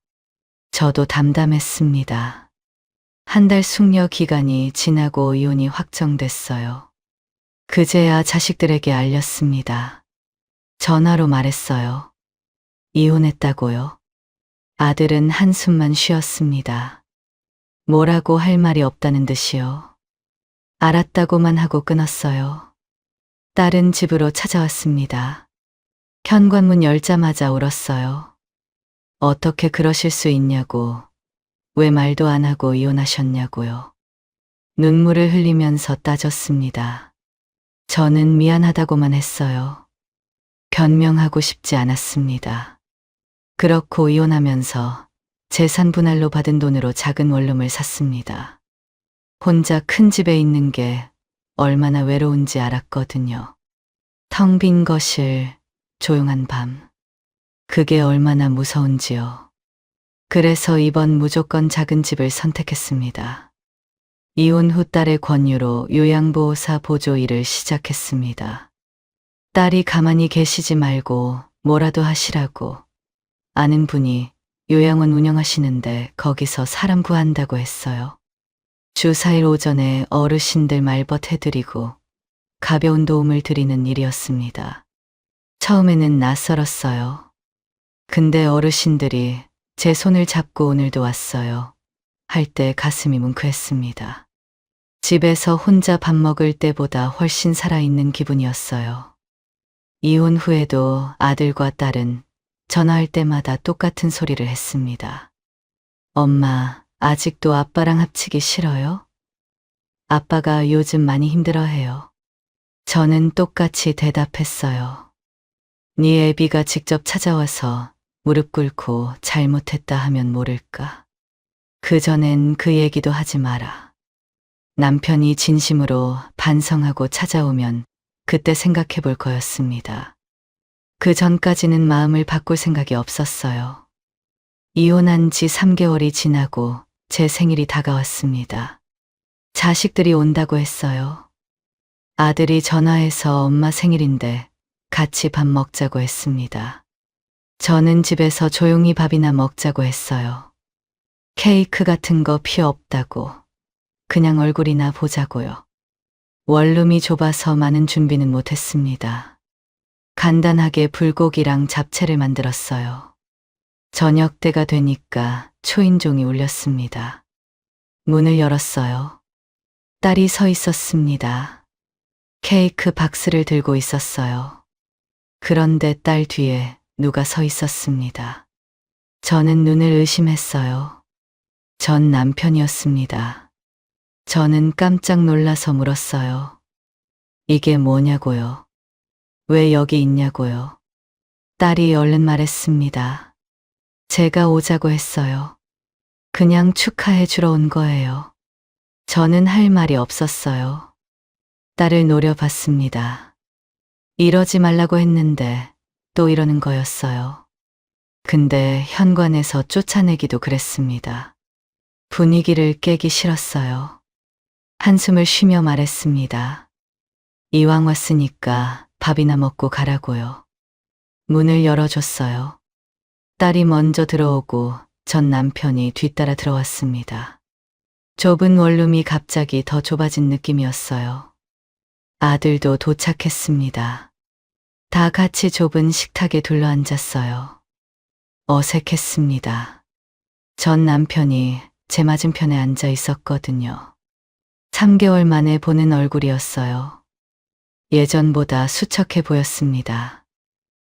저도 담담했습니다. 1달 숙려 기간이 지나고 이혼이 확정됐어요. 그제야 자식들에게 알렸습니다. 전화로 말했어요. 이혼했다고요. 아들은 한숨만 쉬었습니다. 뭐라고 할 말이 없다는 듯이요. 알았다고만 하고 끊었어요. 딸은 집으로 찾아왔습니다. 현관문 열자마자 울었어요. 어떻게 그러실 수 있냐고, 왜 말도 안 하고 이혼하셨냐고요. 눈물을 흘리면서 따졌습니다. 저는 미안하다고만 했어요. 변명하고 싶지 않았습니다. 그렇고 이혼하면서 재산 분할로 받은 돈으로 작은 원룸을 샀습니다. 혼자 큰 집에 있는 게 얼마나 외로운지 알았거든요. 텅 빈 거실, 조용한 밤. 그게 얼마나 무서운지요. 그래서 이번 무조건 작은 집을 선택했습니다. 이혼 후 딸의 권유로 요양보호사 보조 일을 시작했습니다. 딸이 가만히 계시지 말고 뭐라도 하시라고. 아는 분이 요양원 운영하시는데 거기서 사람 구한다고 했어요. 주 4일 오전에 어르신들 말벗 해드리고 가벼운 도움을 드리는 일이었습니다. 처음에는 낯설었어요. 근데 어르신들이 제 손을 잡고 오늘도 왔어요. 할 때 가슴이 뭉클했습니다. 집에서 혼자 밥 먹을 때보다 훨씬 살아있는 기분이었어요. 이혼 후에도 아들과 딸은 전화할 때마다 똑같은 소리를 했습니다. 엄마, 아직도 아빠랑 합치기 싫어요? 아빠가 요즘 많이 힘들어해요. 저는 똑같이 대답했어요. 네 애비가 직접 찾아와서 무릎 꿇고 잘못했다 하면 모를까. 그전엔 그 얘기도 하지 마라. 남편이 진심으로 반성하고 찾아오면 그때 생각해 볼 거였습니다. 그 전까지는 마음을 바꿀 생각이 없었어요. 이혼한 지 3개월이 지나고 제 생일이 다가왔습니다. 자식들이 온다고 했어요. 아들이 전화해서 엄마 생일인데 같이 밥 먹자고 했습니다. 저는 집에서 조용히 밥이나 먹자고 했어요. 케이크 같은 거 필요 없다고. 그냥 얼굴이나 보자고요. 원룸이 좁아서 많은 준비는 못했습니다. 간단하게 불고기랑 잡채를 만들었어요. 저녁 때가 되니까 초인종이 울렸습니다. 문을 열었어요. 딸이 서 있었습니다. 케이크 박스를 들고 있었어요. 그런데 딸 뒤에 누가 서 있었습니다. 저는 눈을 의심했어요. 전 남편이었습니다. 저는 깜짝 놀라서 물었어요. 이게 뭐냐고요? 왜 여기 있냐고요? 딸이 얼른 말했습니다. 제가 오자고 했어요. 그냥 축하해 주러 온 거예요. 저는 할 말이 없었어요. 딸을 노려봤습니다. 이러지 말라고 했는데 또 이러는 거였어요. 근데 현관에서 쫓아내기도 그랬습니다. 분위기를 깨기 싫었어요. 한숨을 쉬며 말했습니다. 이왕 왔으니까 밥이나 먹고 가라고요. 문을 열어줬어요. 딸이 먼저 들어오고 전 남편이 뒤따라 들어왔습니다. 좁은 원룸이 갑자기 더 좁아진 느낌이었어요. 아들도 도착했습니다. 다 같이 좁은 식탁에 둘러앉았어요. 어색했습니다. 전 남편이 제 맞은편에 앉아 있었거든요. 3개월 만에 보는 얼굴이었어요. 예전보다 수척해 보였습니다.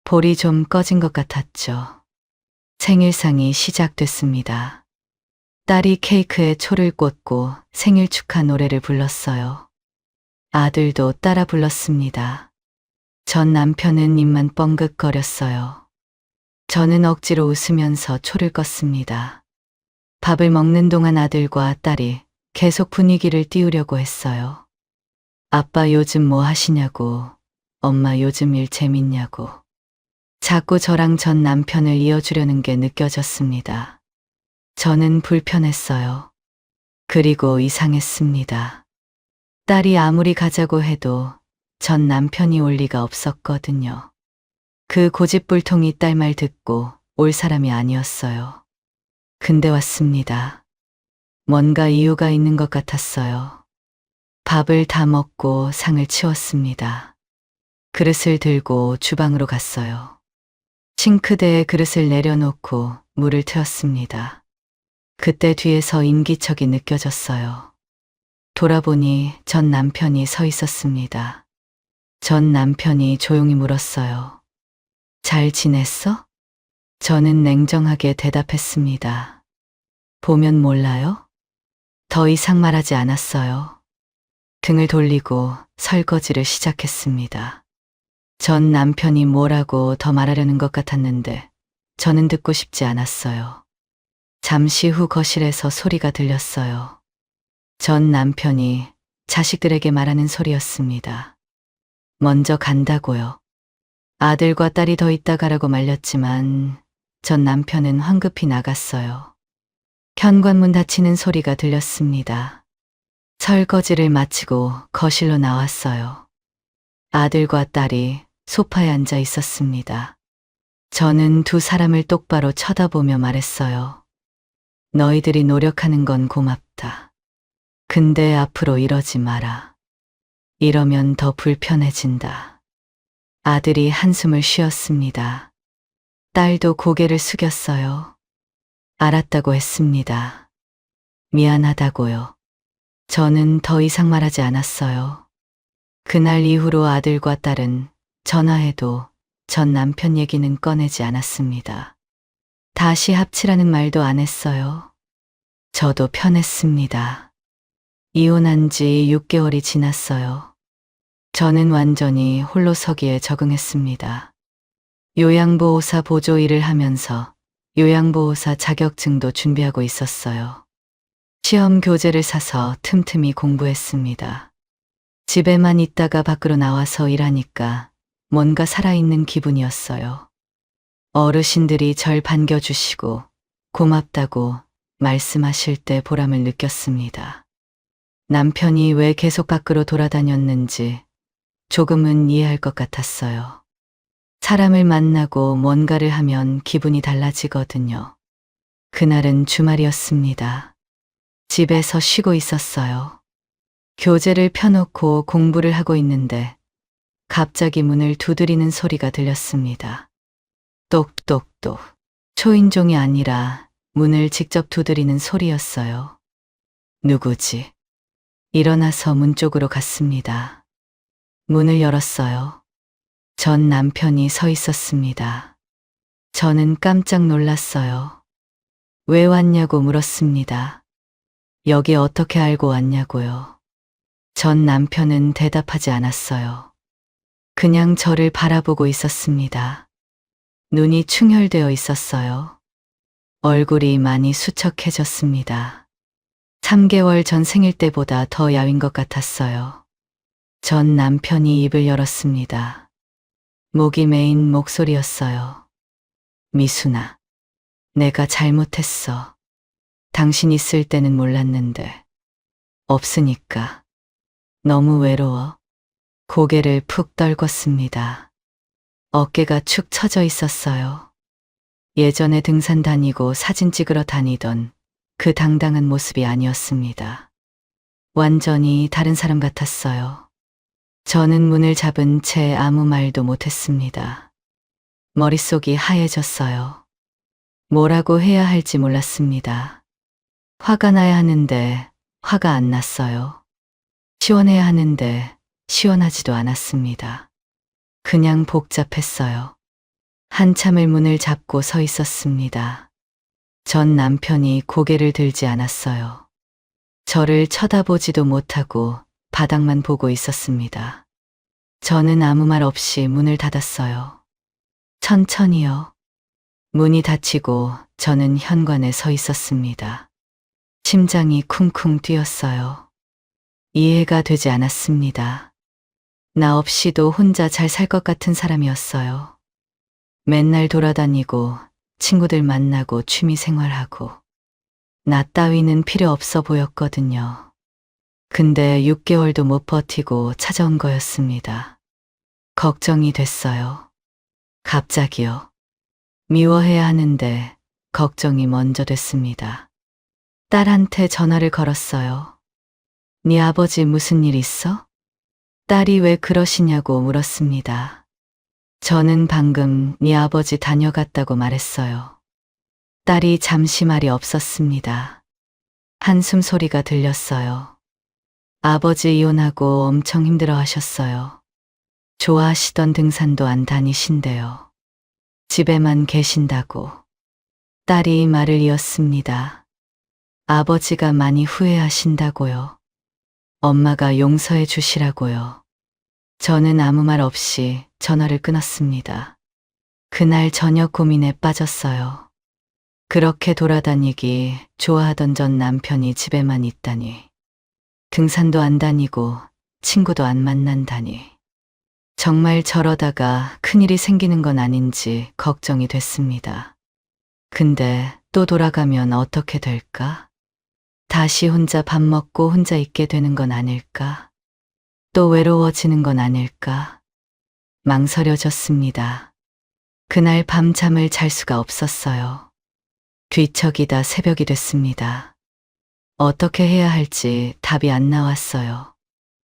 볼이 좀 꺼진 것 같았죠. 생일상이 시작됐습니다. 딸이 케이크에 초를 꽂고 생일 축하 노래를 불렀어요. 아들도 따라 불렀습니다. 전 남편은 입만 뻥긋거렸어요. 저는 억지로 웃으면서 초를 껐습니다. 밥을 먹는 동안 아들과 딸이 계속 분위기를 띄우려고 했어요. 아빠 요즘 뭐 하시냐고, 엄마 요즘 일 재밌냐고. 자꾸 저랑 전 남편을 이어주려는 게 느껴졌습니다. 저는 불편했어요. 그리고 이상했습니다. 딸이 아무리 가자고 해도 전 남편이 올 리가 없었거든요. 그 고집불통이 딸 말 듣고 올 사람이 아니었어요. 근데 왔습니다. 뭔가 이유가 있는 것 같았어요. 밥을 다 먹고 상을 치웠습니다. 그릇을 들고 주방으로 갔어요. 싱크대에 그릇을 내려놓고 물을 트였습니다. 그때 뒤에서 인기척이 느껴졌어요. 돌아보니 전 남편이 서 있었습니다. 전 남편이 조용히 물었어요. 잘 지냈어? 저는 냉정하게 대답했습니다. 보면 몰라요? 더 이상 말하지 않았어요. 등을 돌리고 설거지를 시작했습니다. 전 남편이 뭐라고 더 말하려는 것 같았는데 저는 듣고 싶지 않았어요. 잠시 후 거실에서 소리가 들렸어요. 전 남편이 자식들에게 말하는 소리였습니다. 먼저 간다고요. 아들과 딸이 더 있다 가라고 말렸지만 전 남편은 황급히 나갔어요. 현관문 닫히는 소리가 들렸습니다. 설거지를 마치고 거실로 나왔어요. 아들과 딸이 소파에 앉아 있었습니다. 저는 두 사람을 똑바로 쳐다보며 말했어요. 너희들이 노력하는 건 고맙다. 근데 앞으로 이러지 마라. 이러면 더 불편해진다. 아들이 한숨을 쉬었습니다. 딸도 고개를 숙였어요. 알았다고 했습니다. 미안하다고요. 저는 더 이상 말하지 않았어요. 그날 이후로 아들과 딸은 전화해도 전 남편 얘기는 꺼내지 않았습니다. 다시 합치라는 말도 안 했어요. 저도 편했습니다. 이혼한 지 6개월이 지났어요. 저는 완전히 홀로서기에 적응했습니다. 요양보호사 보조 일을 하면서 요양보호사 자격증도 준비하고 있었어요. 시험 교재를 사서 틈틈이 공부했습니다. 집에만 있다가 밖으로 나와서 일하니까 뭔가 살아있는 기분이었어요. 어르신들이 절 반겨주시고 고맙다고 말씀하실 때 보람을 느꼈습니다. 남편이 왜 계속 밖으로 돌아다녔는지 조금은 이해할 것 같았어요. 사람을 만나고 뭔가를 하면 기분이 달라지거든요. 그날은 주말이었습니다. 집에서 쉬고 있었어요. 교재를 펴놓고 공부를 하고 있는데 갑자기 문을 두드리는 소리가 들렸습니다. 똑똑똑. 초인종이 아니라 문을 직접 두드리는 소리였어요. 누구지? 일어나서 문 쪽으로 갔습니다. 문을 열었어요. 전 남편이 서 있었습니다. 저는 깜짝 놀랐어요. 왜 왔냐고 물었습니다. 여기 어떻게 알고 왔냐고요. 전 남편은 대답하지 않았어요. 그냥 저를 바라보고 있었습니다. 눈이 충혈되어 있었어요. 얼굴이 많이 수척해졌습니다. 3개월 전 생일 때보다 더 야윈 것 같았어요. 전 남편이 입을 열었습니다. 목이 메인 목소리였어요. 미순아, 내가 잘못했어. 당신 있을 때는 몰랐는데. 없으니까. 너무 외로워. 고개를 푹 떨궜습니다. 어깨가 축 처져 있었어요. 예전에 등산 다니고 사진 찍으러 다니던 그 당당한 모습이 아니었습니다. 완전히 다른 사람 같았어요. 저는 문을 잡은 채 아무 말도 못했습니다. 머릿속이 하얘졌어요. 뭐라고 해야 할지 몰랐습니다. 화가 나야 하는데 화가 안 났어요. 시원해야 하는데 시원하지도 않았습니다. 그냥 복잡했어요. 한참을 문을 잡고 서 있었습니다. 전 남편이 고개를 들지 않았어요. 저를 쳐다보지도 못하고 바닥만 보고 있었습니다. 저는 아무 말 없이 문을 닫았어요. 천천히요. 문이 닫히고 저는 현관에 서 있었습니다. 심장이 쿵쿵 뛰었어요. 이해가 되지 않았습니다. 나 없이도 혼자 잘 살 것 같은 사람이었어요. 맨날 돌아다니고 친구들 만나고 취미 생활하고 나 따위는 필요 없어 보였거든요. 근데 6개월도 못 버티고 찾아온 거였습니다. 걱정이 됐어요. 갑자기요. 미워해야 하는데 걱정이 먼저 됐습니다. 딸한테 전화를 걸었어요. 네 아버지 무슨 일 있어? 딸이 왜 그러시냐고 물었습니다. 저는 방금 네 아버지 다녀갔다고 말했어요. 딸이 잠시 말이 없었습니다. 한숨 소리가 들렸어요. 아버지 이혼하고 엄청 힘들어 하셨어요. 좋아하시던 등산도 안 다니신대요. 집에만 계신다고. 딸이 말을 이었습니다. 아버지가 많이 후회하신다고요. 엄마가 용서해 주시라고요. 저는 아무 말 없이 전화를 끊었습니다. 그날 저녁 고민에 빠졌어요. 그렇게 돌아다니기 좋아하던 전 남편이 집에만 있다니. 등산도 안 다니고 친구도 안 만난다니. 정말 저러다가 큰일이 생기는 건 아닌지 걱정이 됐습니다. 근데 또 돌아가면 어떻게 될까? 다시 혼자 밥 먹고 혼자 있게 되는 건 아닐까? 또 외로워지는 건 아닐까? 망설여졌습니다. 그날 밤 잠을 잘 수가 없었어요. 뒤척이다 새벽이 됐습니다. 어떻게 해야 할지 답이 안 나왔어요.